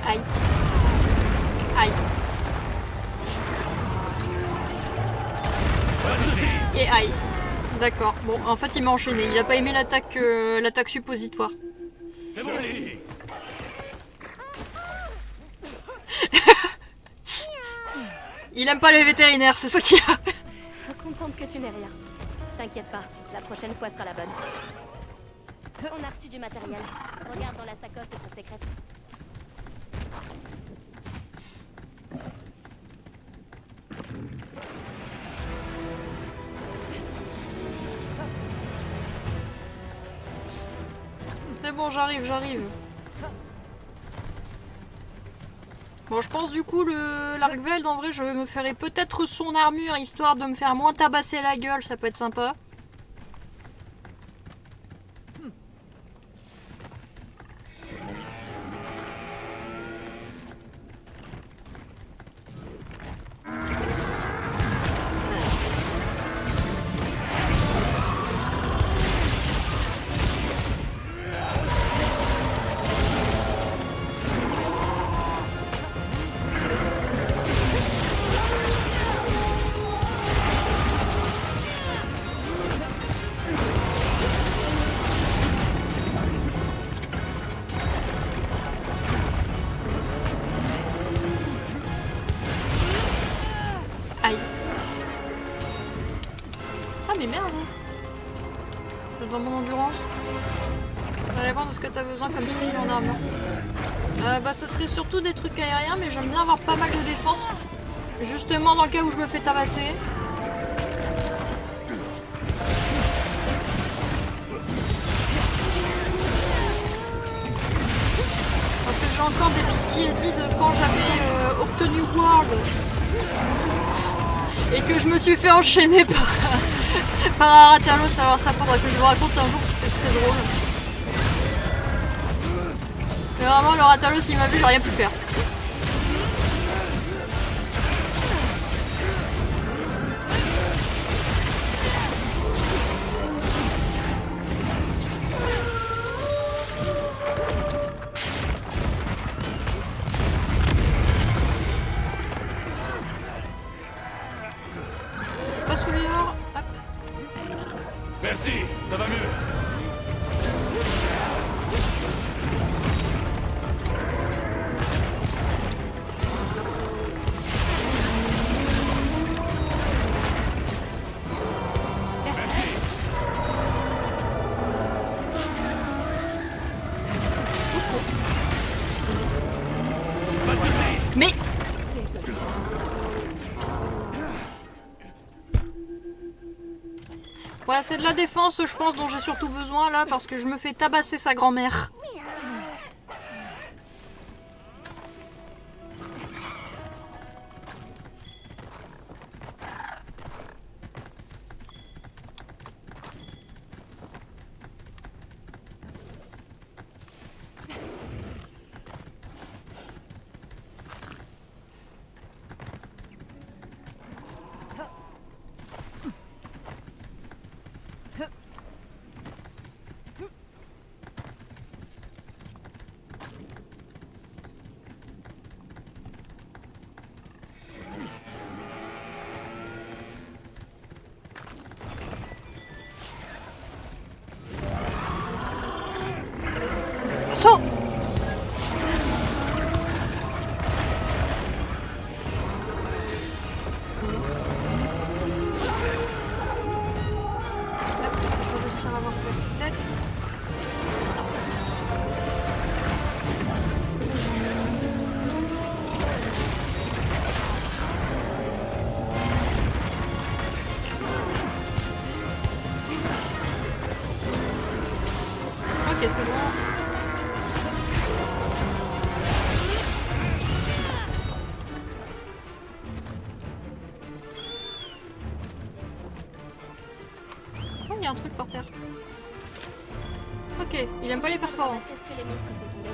Aïe. Aïe. Et aïe. D'accord. Bon, en fait, il m'a enchaîné. Il a pas aimé l'attaque l'attaque suppositoire. Il aime pas les vétérinaires, c'est ça qu'il y a. Contente que tu n'aies rien. T'inquiète pas, la prochaine fois sera la bonne. On a reçu du matériel. Regarde dans la sacoche de ton secrète. C'est bon, j'arrive, j'arrive. Bon, je pense du coup, l'Argveld, en vrai, je me ferai peut-être son armure, histoire de me faire moins tabasser la gueule, ça peut être sympa. Aïe. Ah mais merde. Je vais dans mon endurance. Ça dépend de ce que t'as besoin comme skill en armure. Bah ça serait surtout des trucs aériens, mais j'aime bien avoir pas mal de défense. Justement dans le cas où je me fais tabasser. Parce que j'ai encore des PTSD de quand j'avais obtenu World. Et que je me suis fait enchaîner par Aratalos. Alors ça faudrait que je vous raconte un jour, c'était très drôle. Mais vraiment le Aratalos il m'a vu, j'ai rien pu faire. Pas sous les hors, hop. Merci, ça va mieux. Mais ouais, c'est de la défense, je pense, dont j'ai surtout besoin là, parce que je me fais tabasser sa grand-mère. Saut! Est-ce que je vais réussir à avoir cette tête? Ok, c'est bon. Oh, il y a un truc par terre. Ok, il aime pas les perforances. C'est ce que les monstres font tomber.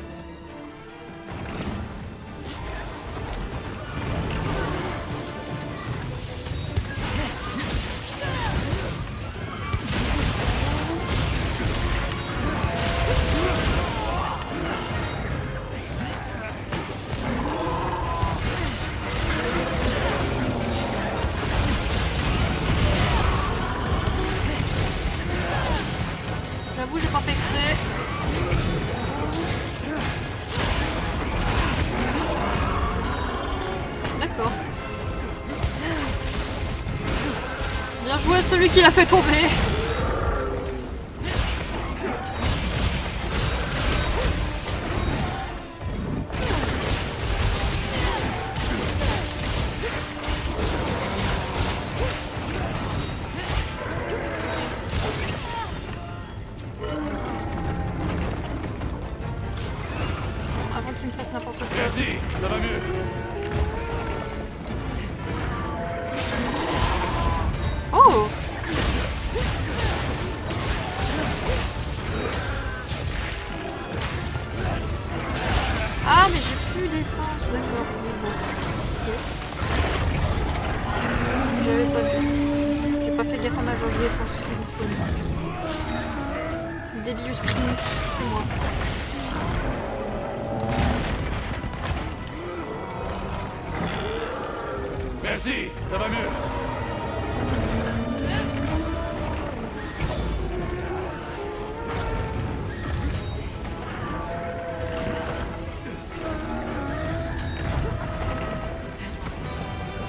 J'avoue, j'ai pas fait exprès. D'accord. Bien joué celui qui l'a fait tomber. J'avais pas vu. J'ai pas fait gaffe à ma jauge d'essence. Débius Primus, c'est moi. Merci, ça va mieux.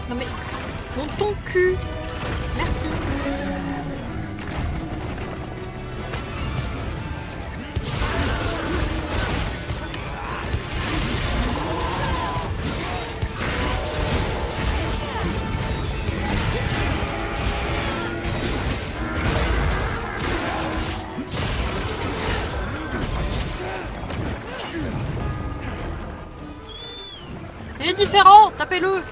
Non mais, monte ton cul. Merci. Il est différent, tapez-le.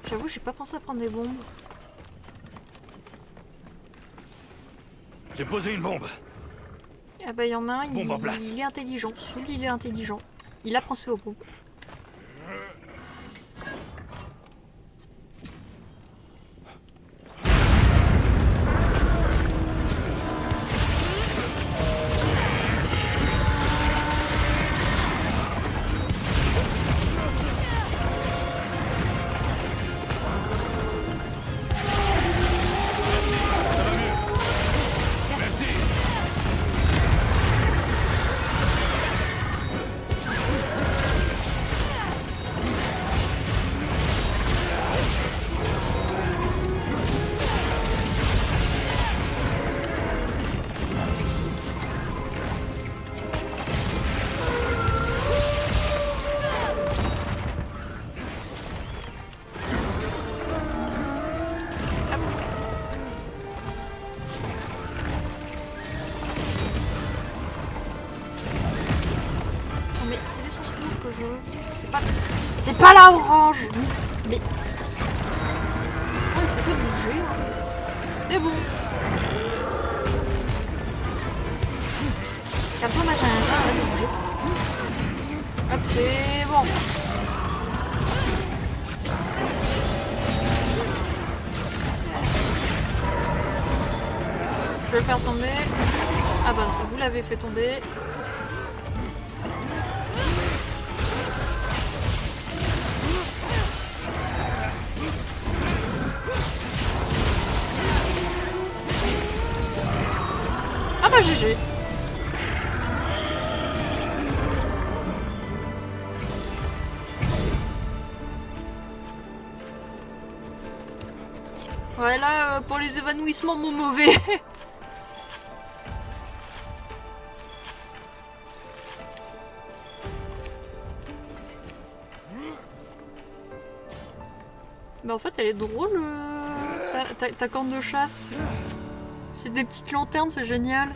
J'avoue, j'ai pas pensé à prendre des bombes. J'ai posé une bombe. Ah bah il y en a un, Bombe en place. il est intelligent. Soul, il est intelligent. Il a pensé aux bombes. Mais c'est l'essence rouge que je veux. C'est pas la orange. Mais oh, il faut pas bouger. C'est bon. Calme-toi machin, arrête de bouger. Hop, c'est bon. Je vais le faire tomber. Ah bah non, vous l'avez fait tomber. Ah bah GG. Ouais là, pour les évanouissements, mon mauvais. Bah en fait elle est drôle, ta corne de chasse. C'est des petites lanternes, c'est génial.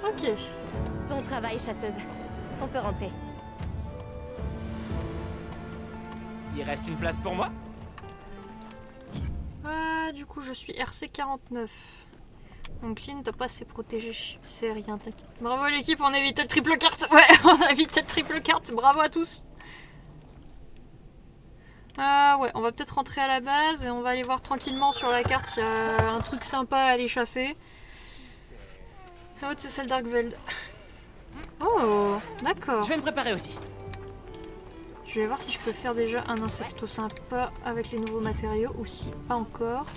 Ok. Bon travail, chasseuse. On peut rentrer. Il reste une place pour moi? Ah, du coup je suis RC49. Donc Lynn t'as pas assez protégé. C'est rien, t'inquiète. Bravo à l'équipe, on a évité le triple carte. Ouais, on a évité le triple carte. Bravo à tous. Ah ouais, on va peut-être rentrer à la base et on va aller voir tranquillement sur la carte s'il y a un truc sympa à aller chasser. Ah ouais, c'est celle d'Argveld. Oh, d'accord. Je vais me préparer aussi. Je vais voir si je peux faire déjà un insecto sympa avec les nouveaux matériaux ou si pas encore.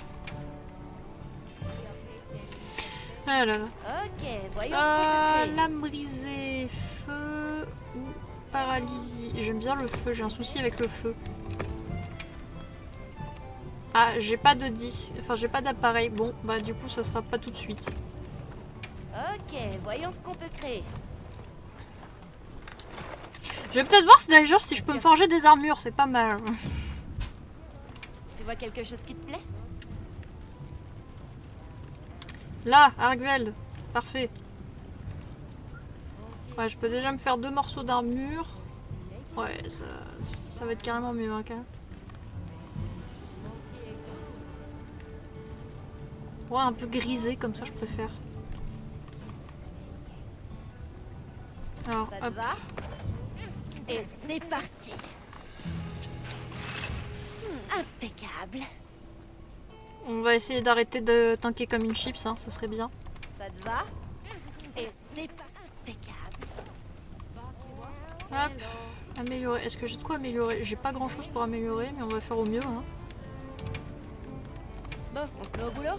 Ah là là. Ok, voyons ce qu'on peut créer. Lame brisée, feu ou paralysie. J'aime bien le feu, j'ai un souci avec le feu. Ah, j'ai pas de 10, enfin j'ai pas d'appareil. Bon, bah du coup ça sera pas tout de suite. Ok, voyons ce qu'on peut créer. Je vais peut-être voir d'ailleurs si je peux me forger des armures, c'est pas mal. Tu vois quelque chose qui te plaît? Là, Argveld, parfait. Ouais, je peux déjà me faire 2 morceaux d'armure. Ouais, ça va être carrément mieux, hein, quand même. Ouais, un peu grisé comme ça, je préfère. Alors, Ça te hop. va? Et c'est parti. Impeccable. On va essayer d'arrêter de tanker comme une chips, hein, ça serait bien. Ça te va? Et c'est pas impeccable. Hop, améliorer. Est-ce que j'ai de quoi améliorer? J'ai pas grand chose pour améliorer, mais on va faire au mieux. Hein. Bon, on se met au boulot?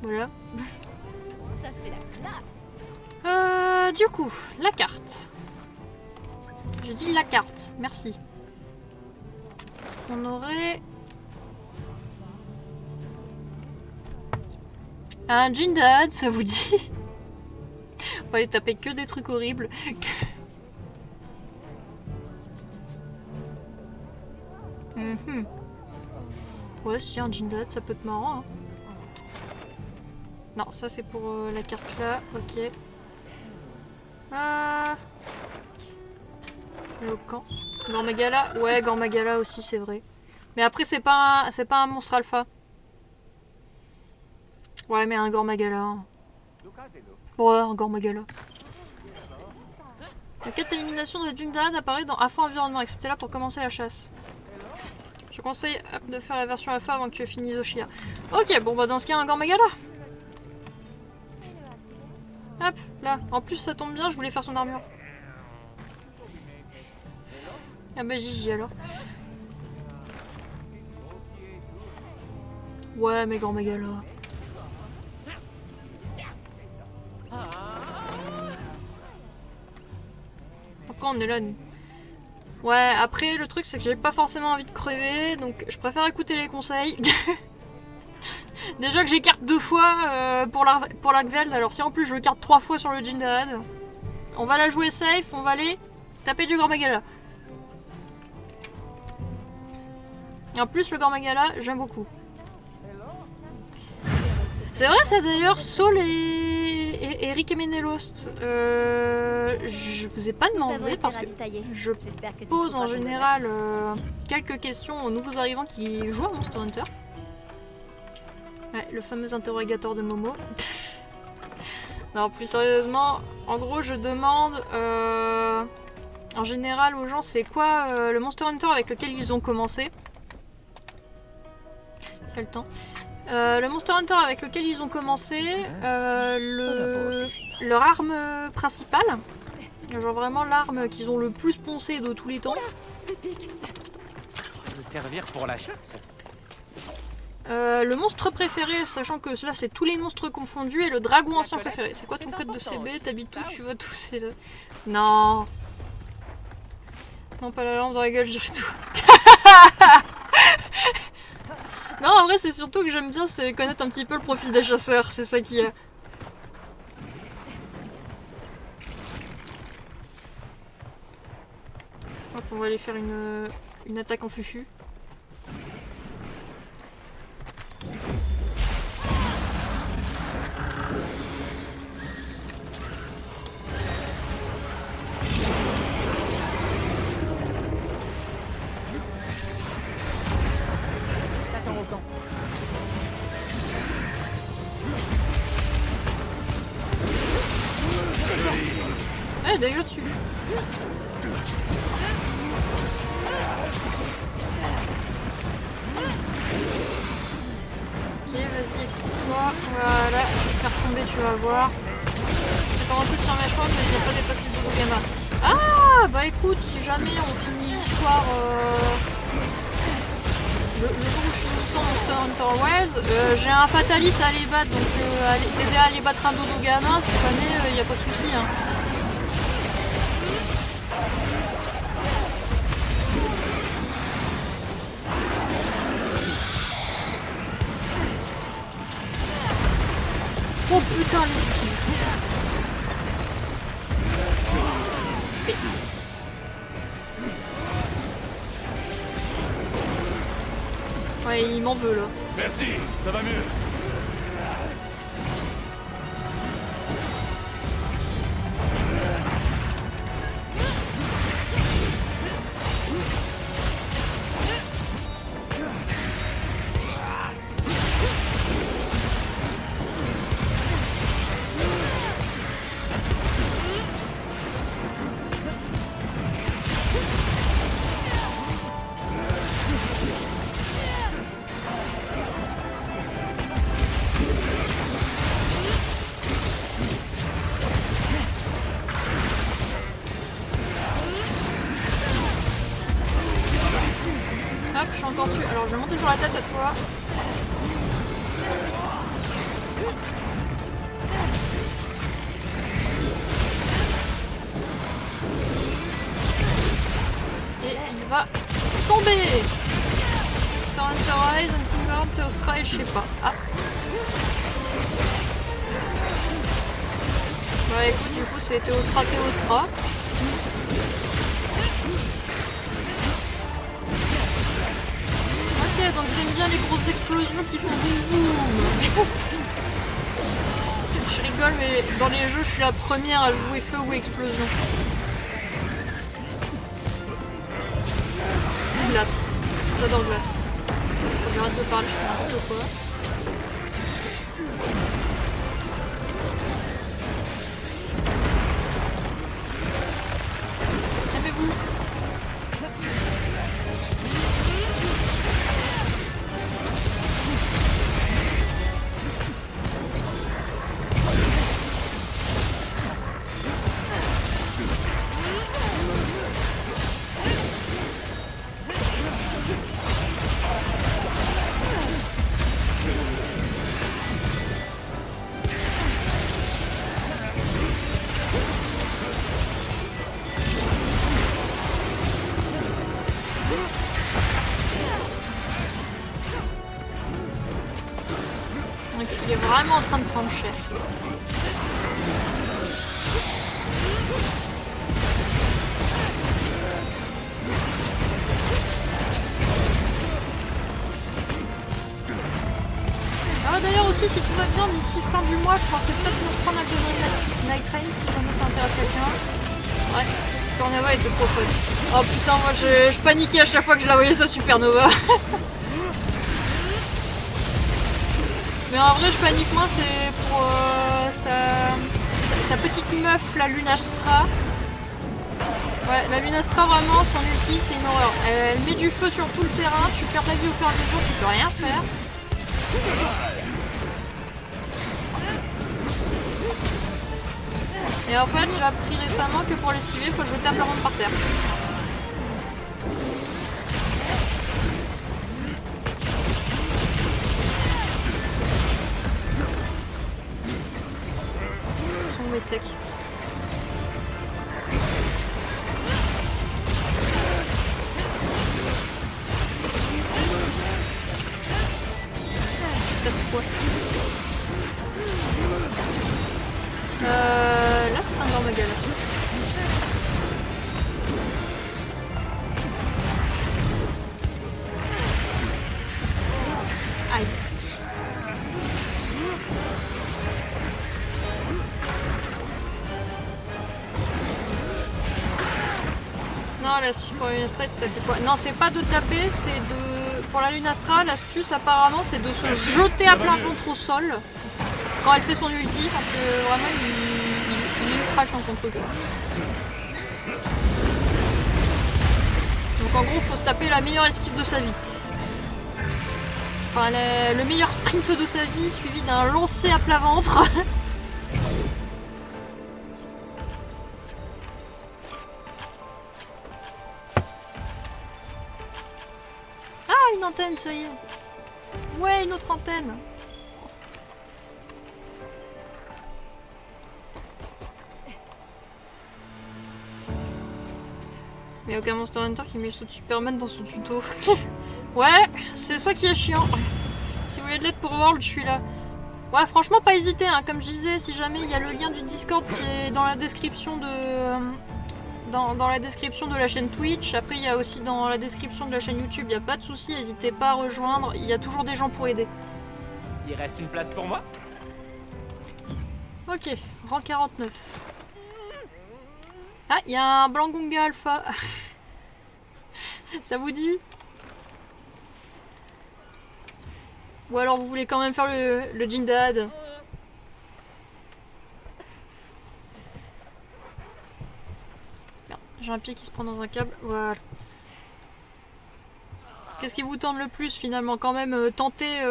Voilà. Ça, c'est la classe. Du coup, la carte. Je dis la carte, merci. Est-ce qu'on aurait... un Jindad, ça vous dit? On va aller taper que des trucs horribles. Mhm. Ouais, si un Jindad, ça peut être marrant. Hein. Non, ça c'est pour la carte là, ok. Le camp. Gormagala, ouais, Gormagala aussi, c'est vrai. Mais après, c'est pas un monstre alpha. Ouais, mais un Gormagala. Ouais, un Gormagala. La quête d'élimination de Jindad apparaît dans Alpha Environnement. Acceptez-la pour commencer la chasse. Je conseille de faire la version alpha avant que tu aies fini Zoshia. Ok, bon bah dans ce cas, un Gormagala. Hop, là. En plus, ça tombe bien, je voulais faire son armure. Ah bah Gigi alors. Ouais, mais Gormagala. Après, on est là, nous. Ouais, après, le truc, c'est que j'ai pas forcément envie de crever, donc je préfère écouter les conseils. Déjà que j'écarte 2 fois pour l'Argveld, alors si en plus je le carte 3 fois sur le Jindad, on va la jouer safe, on va aller taper du Gormagala. Et en plus, le Gormagala, j'aime beaucoup. C'est vrai, ça d'ailleurs, Saul et Eric et Ménélost. Je vous ai pas demandé parce que je pose en général quelques questions aux nouveaux arrivants qui jouent à Monster Hunter. Ouais, le fameux interrogateur de Momo. Non, plus sérieusement, en gros, je demande en général aux gens c'est quoi le Monster Hunter avec lequel ils ont commencé. Quel temps? Le Monster Hunter avec lequel ils ont commencé, leur arme principale, genre vraiment l'arme qu'ils ont le plus poncé de tous les temps. Ça peut servir pour la chasse. Le monstre préféré, sachant que là c'est tous les monstres confondus, et le dragon ancien préféré. C'est quoi ton code de CB? T'habites où? Tu vas tout, c'est le... Non. Non, pas la lampe dans la gueule, je dirais tout. Non, en vrai, c'est surtout que j'aime bien c'est connaître un petit peu le profil des chasseurs, c'est ça qui est. Hop, on va aller faire une attaque en fufu. Ouais, déjà dessus. Ok, vas-y, excite-toi. Voilà, je vais te faire tomber, tu vas voir. J'ai commencé sur mes choix, mais je n'ai pas dépassé le Dodogama. Ah, bah écoute, si jamais on finit l'histoire le jour où je finis l'histoire Monster Hunter Wilds, j'ai un Fatalis à aller battre, donc t'aider à aller battre un Dodogama, si jamais il n'y a pas de souci. Hein. Oh putain, l'esquive. Ouais, il m'en veut là. Merci, ça va mieux. je vais monter sur la tête cette fois. Et il va tomber. Hunter Rise, Hunting Teostra et je sais pas. Ah. Ouais écoute, du coup c'est Teostra. Ok, donc c'est bien les grosses explosions qui font boum boum. Je rigole, mais dans les jeux je suis la première à jouer feu ou explosion. Glace. J'adore glace. J'arrête de parler, je fais n'importe quoi. Aimez-vous. Il est vraiment en train de prendre cher. Ah, d'ailleurs aussi, si tout va bien d'ici fin du mois, je pensais peut-être nous prendre un peu Night Train si jamais ça intéresse quelqu'un. Ouais, Supernova était trop fun. Oh putain, moi je paniquais à chaque fois que je la voyais ça Supernova. Mais en vrai, je panique moins, c'est pour sa petite meuf, la Lunastra. Ouais, la Lunastra, vraiment, son ulti, c'est une horreur. Elle met du feu sur tout le terrain, tu perds ta vie au fur et à mesure, tu peux rien faire. Et en fait, j'ai appris récemment que pour l'esquiver, il faut jeter un plafond par terre. Mes steaks. Là c'est un grand ma gueule. Aïe. Non, l'astuce pour la Lunastra, de taper quoi? Non, c'est pas de taper, c'est de... Pour la Lunastra, l'astuce apparemment, c'est de se jeter à plat ventre au sol quand elle fait son ulti, parce que vraiment, il est ultra chiant son truc. Donc en gros, faut se taper la meilleure esquive de sa vie. Enfin, le meilleur sprint de sa vie, suivi d'un lancer à plat ventre. Une antenne, ça y est. Ouais, une autre antenne. Mais aucun Monster Hunter qui met le saut de Superman dans son tuto. Ouais, c'est ça qui est chiant. Si vous voulez de l'aide pour World, je suis là. Ouais, franchement, pas hésiter, hein. Comme je disais, si jamais il y a le lien du Discord qui est dans la description de... Dans la description de la chaîne Twitch, après il y a aussi dans la description de la chaîne YouTube, il n'y a pas de souci, n'hésitez pas à rejoindre, il y a toujours des gens pour aider. Il reste une place pour moi? Ok, rang 49. Ah, il y a un Blangunga Alpha. Ça vous dit? Ou alors vous voulez quand même faire le Jindad? J'ai un pied qui se prend dans un câble, voilà. Qu'est-ce qui vous tente le plus finalement? Quand même tenter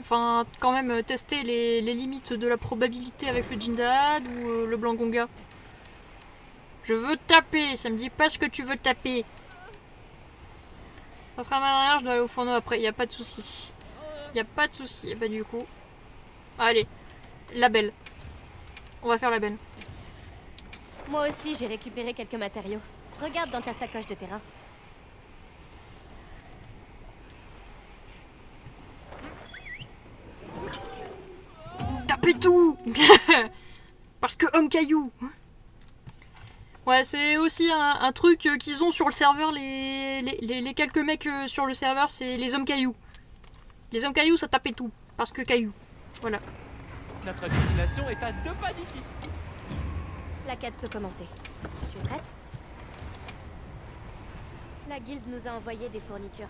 enfin quand même tester les limites de la probabilité avec le Jindad ou le Blangunga? Je veux taper, ça me dit pas ce que tu veux taper. Ça sera ma dernière, je dois aller au fourneau après, y a pas de souci. Y a pas de souci. Et bah du coup... Allez, la belle. On va faire la belle. Moi aussi, j'ai récupéré quelques matériaux. Regarde dans ta sacoche de terrain. Tapez tout. Parce que homme caillou. Ouais, c'est aussi un truc qu'ils ont sur le serveur, les quelques mecs sur le serveur, c'est les hommes cailloux. Les hommes cailloux, ça tapait tout. Parce que cailloux. Voilà. Notre destination est à 2 pas d'ici. La quête peut commencer. Tu es prête? La guilde nous a envoyé des fournitures.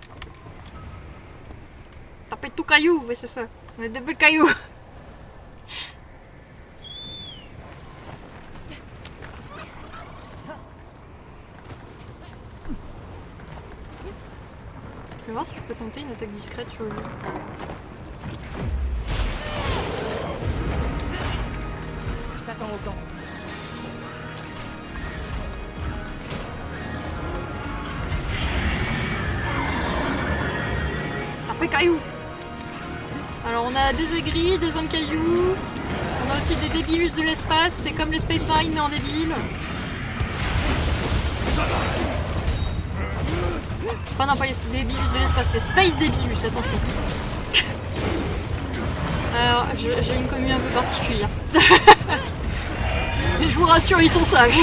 Tapez tout caillou, ouais c'est ça. On est des belles cailloux. Je vais voir si je peux tenter une attaque discrète sur lui. Je t'attends au camp. Tapez caillou. Alors on a des aigris, des hommes cailloux. On a aussi des débilus de l'espace. C'est comme les Space Marines mais en débile. Enfin non, pas les débilus de l'espace, les Space débilus, attention. Alors, j'ai une commune un peu particulière. Mais je vous rassure, ils sont sages.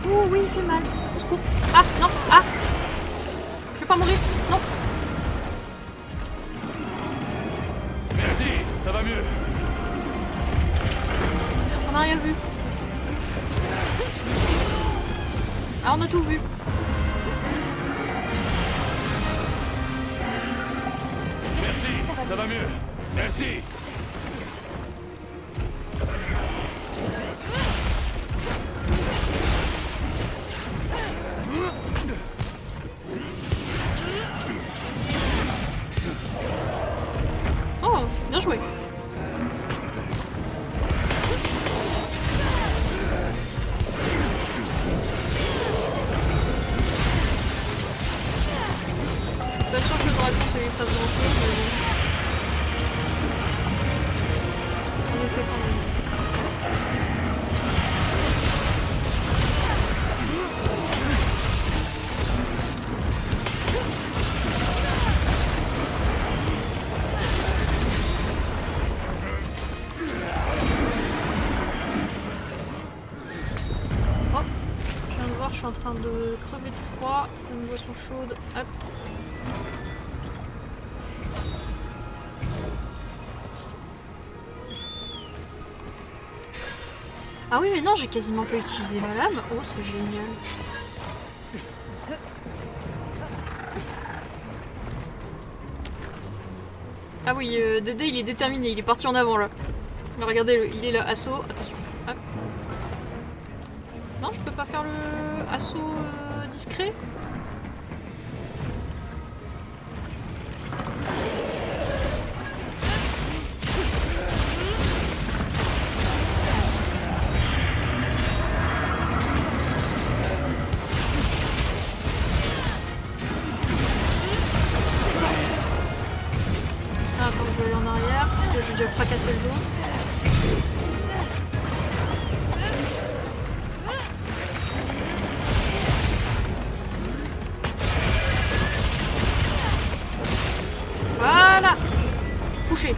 Oh oui, il fait mal. Au secours. Ah, non, ah. Je vais pas mourir. Non. Merci, ça va mieux. On a rien vu. Ah, on a tout vu. Merci, ça va mieux. Merci. Oh, bien joué. Je suis pas sûre que le dragon ça lui fasse grand chose, mais bon. On essaie quand même. Oh, je viens de voir, je suis en train de crever de froid. Une boisson chaude. Hop. Ah oui, mais non, j'ai quasiment pas utilisé ma lame. Oh, c'est génial. Ah oui, Dédé, il est déterminé, il est parti en avant là. Mais regardez, il est là, assaut. Attention. Hop. Non, je peux pas faire le assaut discret. Ah, attends, je vais aller en arrière, parce que j'ai déjà fracassé le dos. Voilà. Couché.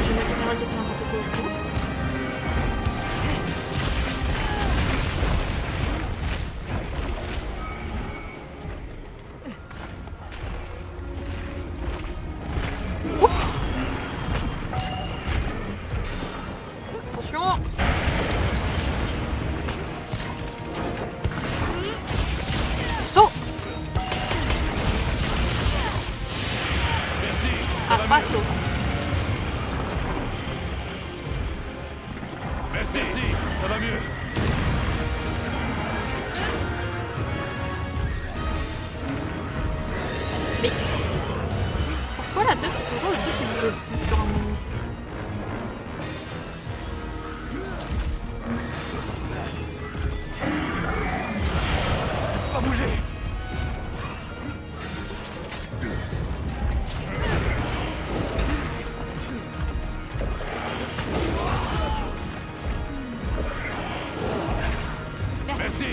J'ai ma caméra qui fait n'importe quoi au secours. Attention. pas bouger. Merci.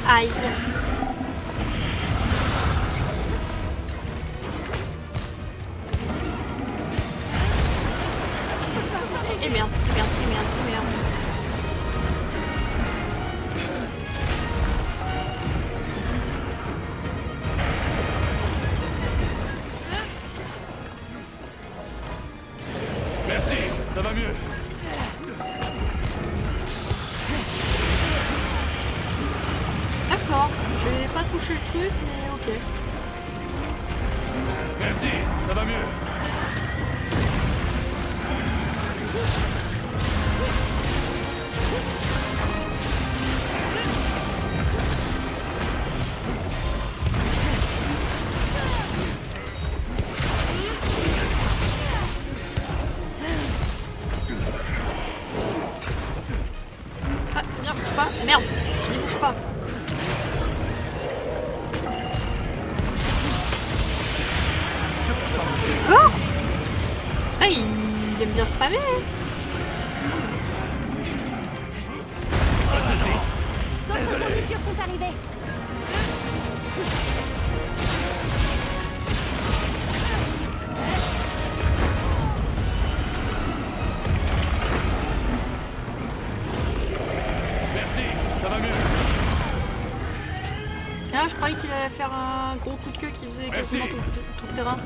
Aïe. Et merde, et merde, et merde, et merde. Merci, ça va mieux. D'accord, j'ai pas touché le truc, mais ok. Merci, ça va mieux. Ah, c'est bien, bouge pas. Merde, je dis bouge pas. Quoi? Ah, il aime bien spammer. Pas de soucis. D'autres fournitures sont arrivées. Merci, ça va mieux. Ah, je croyais qu'il allait faire un gros coup de queue qui faisait quasiment tout le terrain.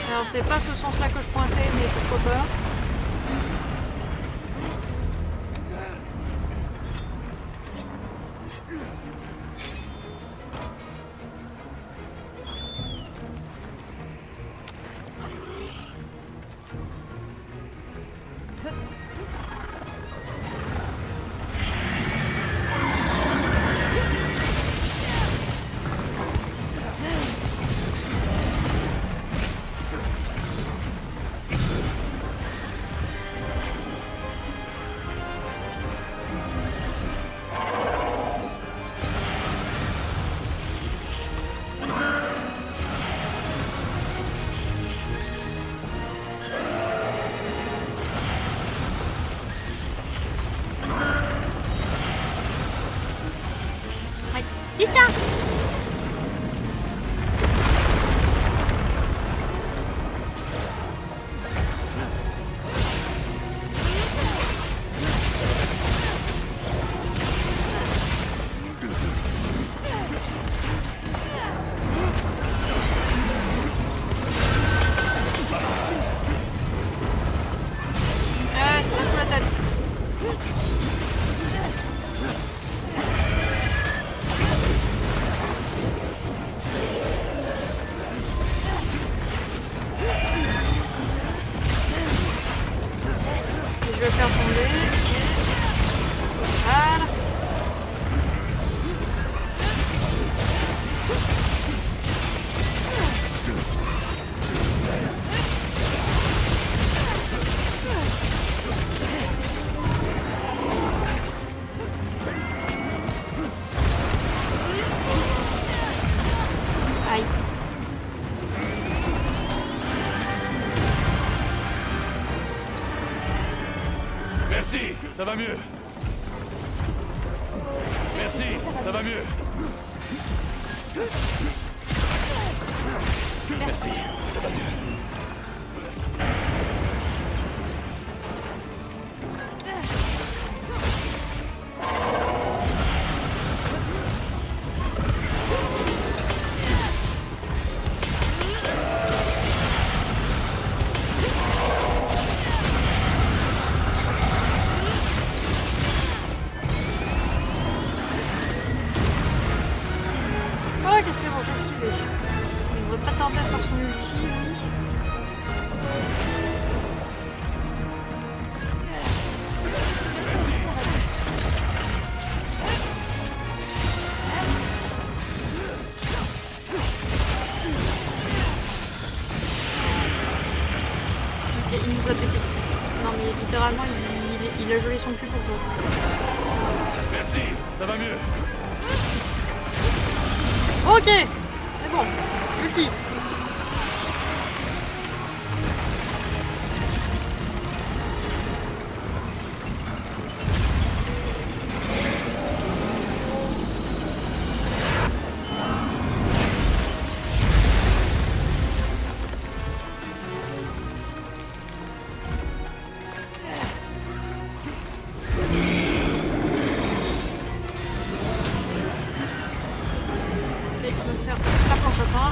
Alors c'est pas ce sens-là que je pointais, mais pourquoi pas. Dis ça! Tiens-toi la tête. Je vais le faire tomber. Voilà. Aïe. Merci, ça va mieux. Merci, ça va mieux. Merci, ça va mieux. Ok, c'est bon, j'ai esquivé. Il devrait pas tarder à faire son ulti, lui. Ok, il nous a pété. Non mais littéralement, il a gelé son cul pour toi. Merci, ça va mieux. Ok, c'est bon. Ulti. Ok, ça va faire la planche à pain.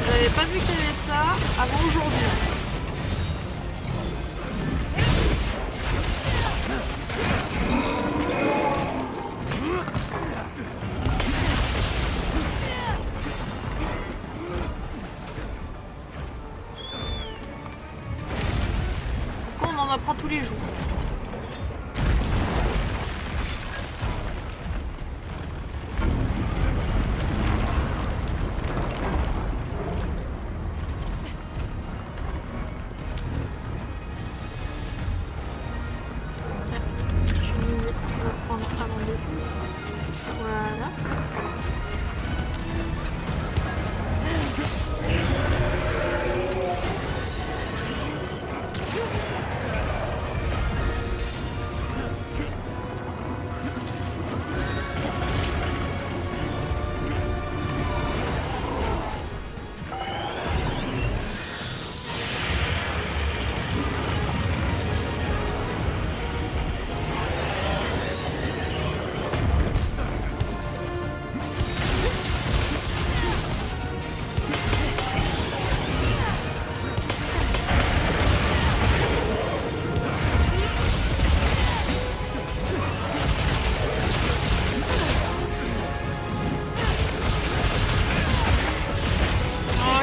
J'avais pas vu qu'il y avait ça avant aujourd'hui. Pourquoi on en apprend tous les jours? Je vais prendre un deux. Voilà.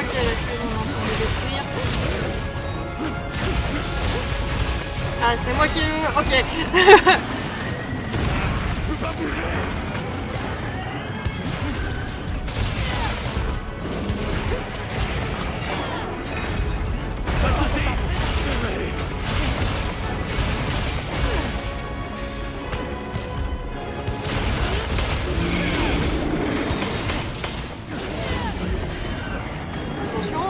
Ok, là c'est bon, on est en train de détruire. Ah, c'est moi qui le... Ok. Pas de soucis. Attention.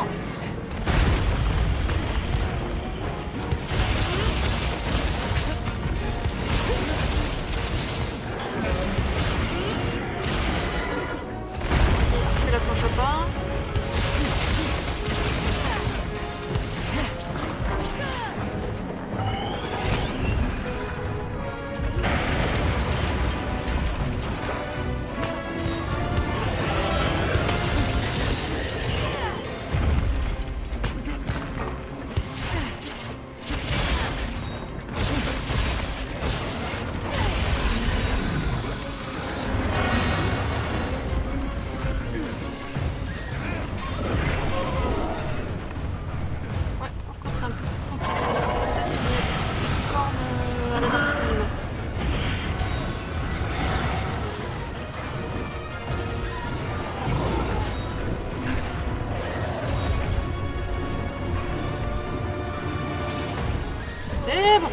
C'est bon.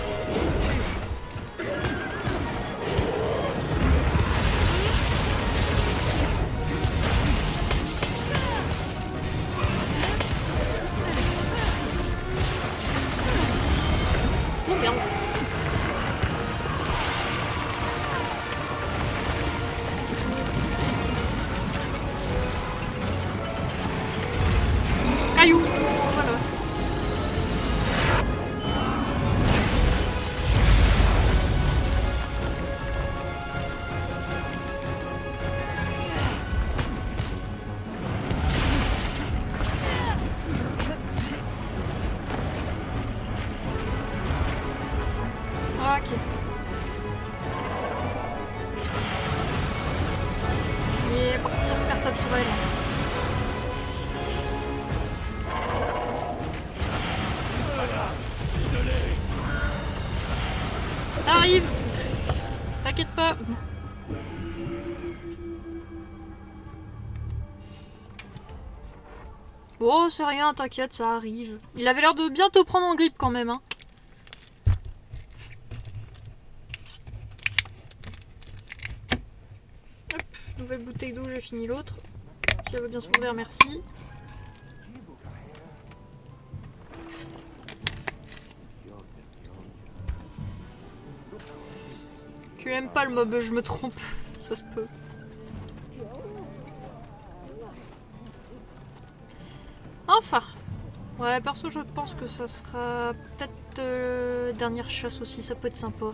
Oh merde. Caillou. Voilà. Ok. Il est parti refaire sa tourelle. Arrive. T'inquiète pas. Oh, c'est rien, t'inquiète, ça arrive. Il avait l'air de bientôt prendre en grippe quand même, hein. Hop, nouvelle bouteille d'eau, j'ai fini l'autre. Si elle veut bien s'ouvrir, merci. Tu aimes pas le mob, je me trompe. Ça se peut. Enfin. Ouais, perso, je pense que ça sera peut-être dernière chasse aussi, ça peut être sympa.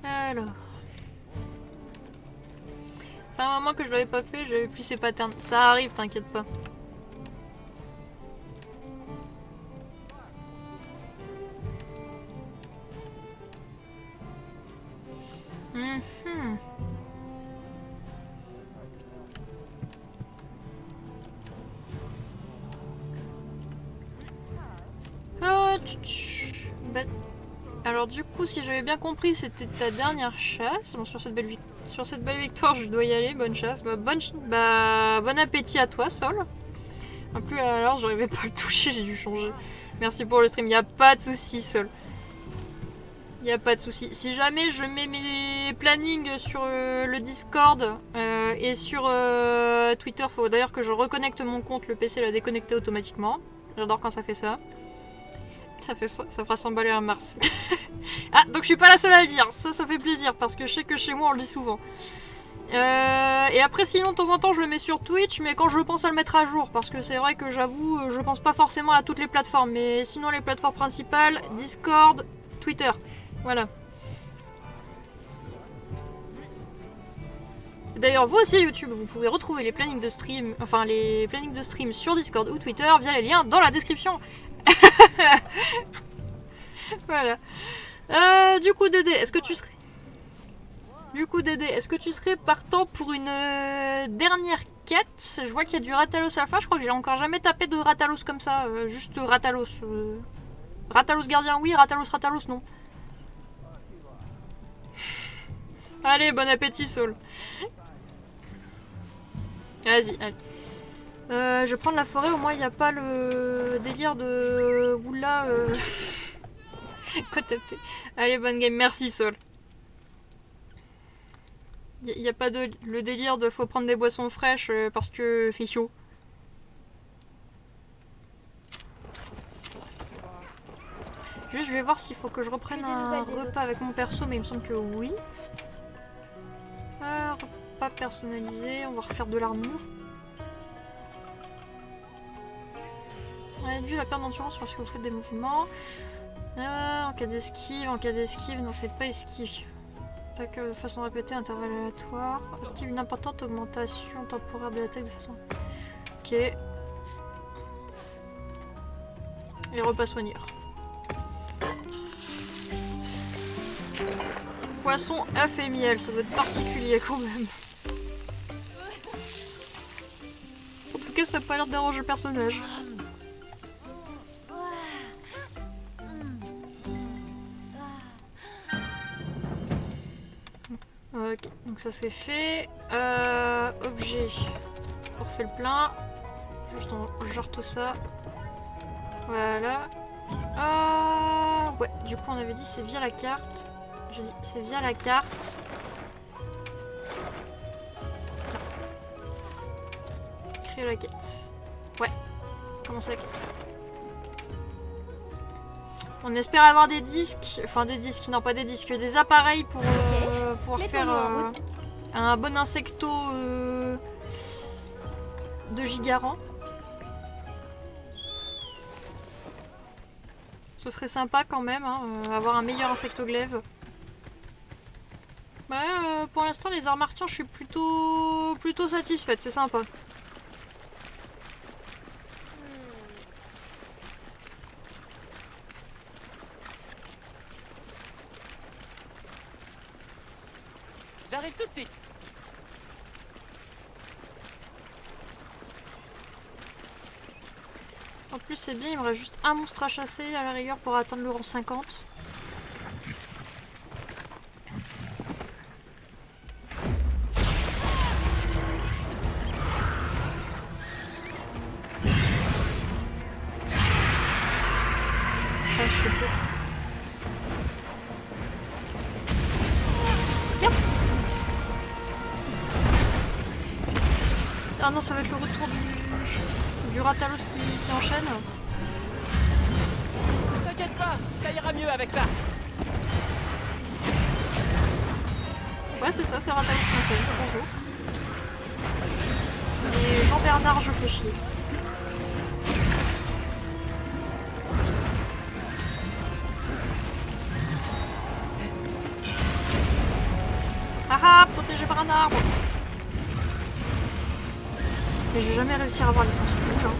Alors. Enfin, un moment que je l'avais pas fait, j'avais plus ses patterns. Ça arrive, t'inquiète pas. Bah, alors du coup, si j'avais bien compris, c'était ta dernière chasse. Bon, sur cette belle victoire, je dois y aller. Bonne chasse. Bon appétit à toi, Sol. En plus, alors, j'arrivais pas à le toucher, j'ai dû changer. Merci pour le stream. Y a pas de souci, Sol. Y a pas de souci. Si jamais je mets mes plannings sur le Discord et sur Twitter, faut d'ailleurs que je reconnecte mon compte. Le PC l'a déconnecté automatiquement. J'adore quand ça fait ça. Ça fera s'emballer un Mars. Ah, donc je suis pas la seule à le dire. Ça fait plaisir parce que je sais que chez moi on le dit souvent. Et après, sinon, de temps en temps, je le mets sur Twitch, mais quand je pense à le mettre à jour, parce que c'est vrai que j'avoue, je pense pas forcément à toutes les plateformes, mais sinon, les plateformes principales, Discord, Twitter. Voilà. D'ailleurs, vous aussi, YouTube, vous pouvez retrouver les plannings de stream, enfin les plannings de stream sur Discord ou Twitter via les liens dans la description. Voilà. Du coup, Dédé, est-ce que tu serais partant pour une dernière quête? Je vois qu'il y a du Rathalos Alpha. Je crois que j'ai encore jamais tapé de Rathalos comme ça. Juste Rathalos. Rathalos gardien, oui. Rathalos, non. Allez, bon appétit, Saul. Vas-y, allez. Je vais prendre la forêt, au moins il n'y a pas le délire de... Oula, quoi taper. Allez, bonne game, merci Sol. Il n'y a pas le délire de faut prendre des boissons fraîches parce que fait chaud. Juste, je vais voir s'il faut que je reprenne un repas avec mon perso, mais il me semble que oui. Repas personnalisé, on va refaire de l'armure. Réduit la perte d'endurance lorsque vous faites des mouvements. En cas d'esquive, non c'est pas esquive. Attaque de façon répétée, intervalle aléatoire. Active une importante augmentation temporaire de l'attaque de façon... Ok. Et repas soigneur. Poisson, œuf et miel, ça doit être particulier quand même. En tout cas, ça n'a pas l'air de déranger le personnage. Ok, donc ça c'est fait. Objet. on refait le plein. Juste on gère tout ça. Voilà. Ouais, du coup on avait dit c'est via la carte. Je dis c'est via la carte. Non. Créer la quête. Ouais, commencer la quête. On espère avoir des disques, enfin des disques, non pas des disques, des appareils pour pouvoir faire un bon insecto de gigaran. Ce serait sympa quand même, hein, avoir un meilleur insectoglaive. Ouais, pour l'instant les arts martiens je suis plutôt satisfaite, c'est sympa. J'arrive tout de suite. En plus c'est bien, il me reste juste un monstre à chasser à la rigueur pour atteindre le rang 50. Ah, je suis tête. Merde. Ah non, ça va être le retour du Ratalos qui enchaîne. T'inquiète pas, ça ira mieux avec ça. Ouais, c'est ça, c'est le Ratalos qui enchaîne. Bonjour. Et Jean-Bernard, je fais chier. Ah ah, protégé par un arbre. Mais je vais jamais réussir à avoir l'essence rouge. Hein.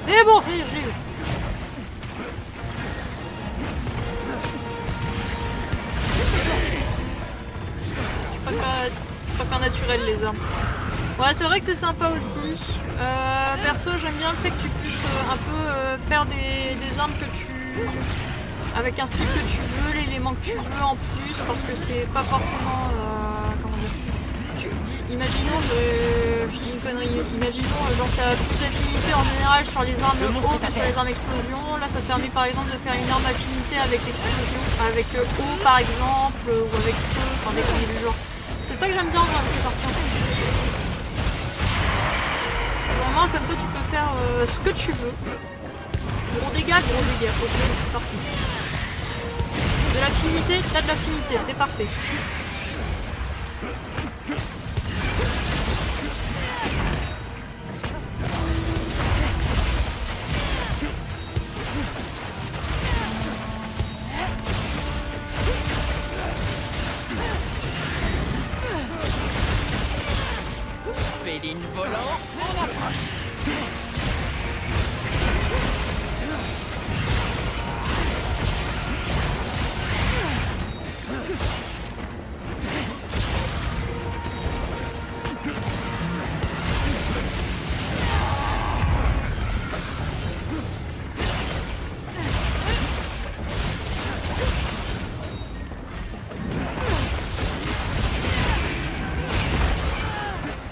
C'est bon, ça y est, je l'ai eu. Pas qu'un naturel les armes. Ouais, c'est vrai que c'est sympa aussi. Perso, j'aime bien le fait que tu puisses un peu faire des armes que tu... avec un style que tu veux, l'élément que tu veux en plus, parce que c'est pas forcément... comment dire, imaginons, je dis une connerie, imaginons genre t'as plus d'affinité en général sur les armes eau que sur les armes explosion. Là ça te permet par exemple de faire une arme affinité avec l'explosion, avec eau par exemple, ou avec feu, enfin des conneries du genre. C'est ça que j'aime bien avec les parties en fait. C'est vraiment comme ça tu peux faire ce que tu veux. Gros dégâts, ok c'est parti. De l'affinité, t'as de l'affinité, c'est parfait. Féline volant, on approche.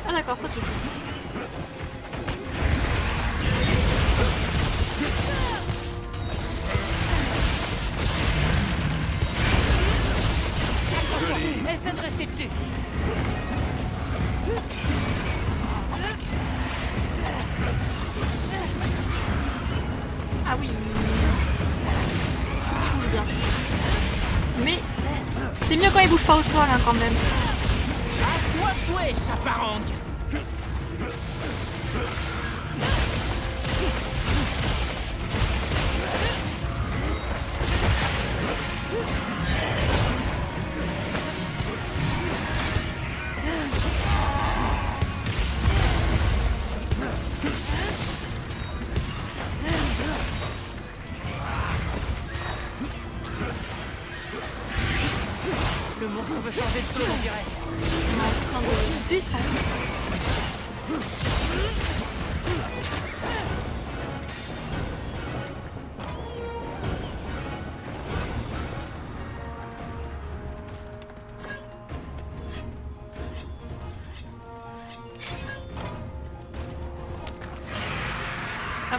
Ah d'accord, ça tout de suite. Essaie de rester dessus. Ah oui. Il bouge bien. Mais c'est mieux quand il bouge pas au sol hein, quand même. À toi de jouer, chaparang. Le monstre veut changer de zone, on dirait. On est en train de descendre.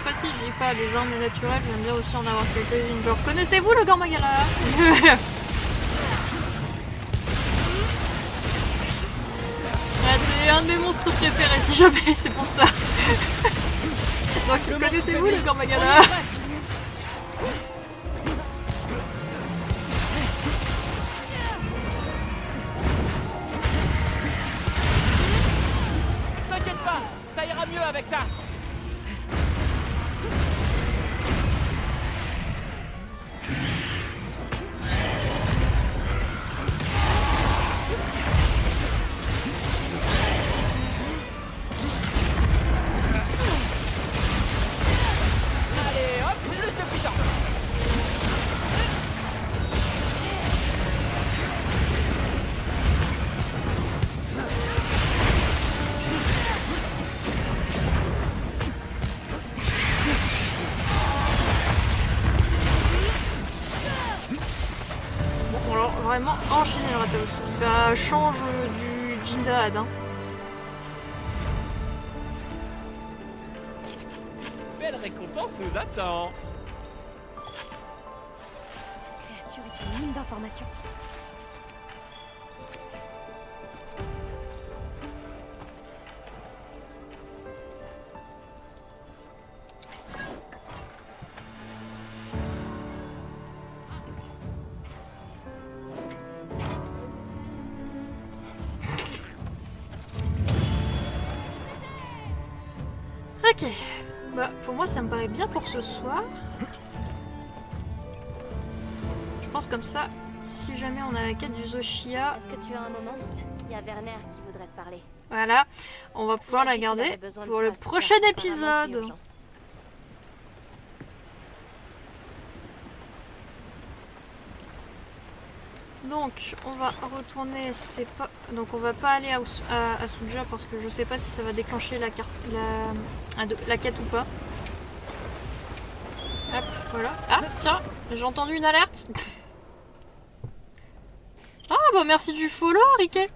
Après si je dis pas les armes naturelles, j'aime bien aussi en avoir quelques-unes. Genre, connaissez-vous le Grand Magala? C'est un de mes monstres préférés si jamais, c'est pour ça. Donc connaissez-vous le Grand Magala? T'inquiète pas, ça ira mieux avec ça. Allez, hop, plus de puissance. Bon alors vraiment enchaîner le Rathaus. Ça change du Jindad. Hein. Belle récompense nous attend. Cette créature est une mine d'informations. Ok. Bah pour moi ça me paraît bien pour ce soir. Je pense comme ça, si jamais on a la quête du Zoshia, Est-ce que tu as un moment? Il y a Werner qui voudrait te parler. voilà, on va pouvoir Il a la dit qu'il avait garder besoin de pour toi, le cette prochain carte. Apparemment, c'est épisode. urgent. Donc on va retourner, c'est pas, donc on va pas aller à Suja parce que je sais pas si ça va déclencher la carte, la quête ou pas. Hop, voilà. Ah tiens, j'ai entendu une alerte. Ah bah merci du follow, Riquet.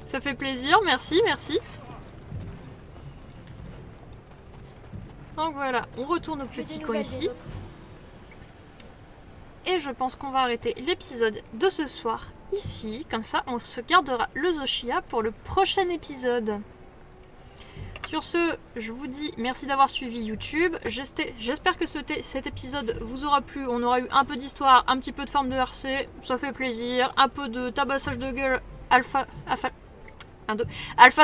Ça fait plaisir, merci, merci. Donc voilà, on retourne au J'ai des petit coin nouvelles ici. des autres. Et je pense qu'on va arrêter l'épisode de ce soir ici. Comme ça, on se gardera le Zoshia pour le prochain épisode. Sur ce, je vous dis merci d'avoir suivi YouTube. J'espère que cet épisode vous aura plu. On aura eu un peu d'histoire, un petit peu de forme de RC. Ça fait plaisir. Un peu de tabassage de gueule alpha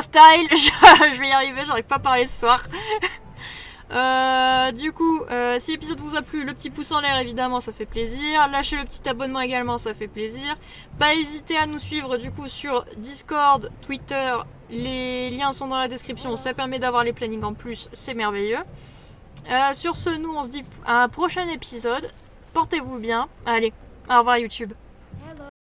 style. Je vais y arriver, j'arrive pas à parler ce soir. Du coup, si l'épisode vous a plu, le petit pouce en l'air évidemment ça fait plaisir, lâchez le petit abonnement également, ça fait plaisir, pas hésiter à nous suivre du coup sur Discord, Twitter, les liens sont dans la description, ça permet d'avoir les plannings en plus, c'est merveilleux. Sur ce, nous on se dit à un prochain épisode, portez-vous bien, allez, au revoir YouTube.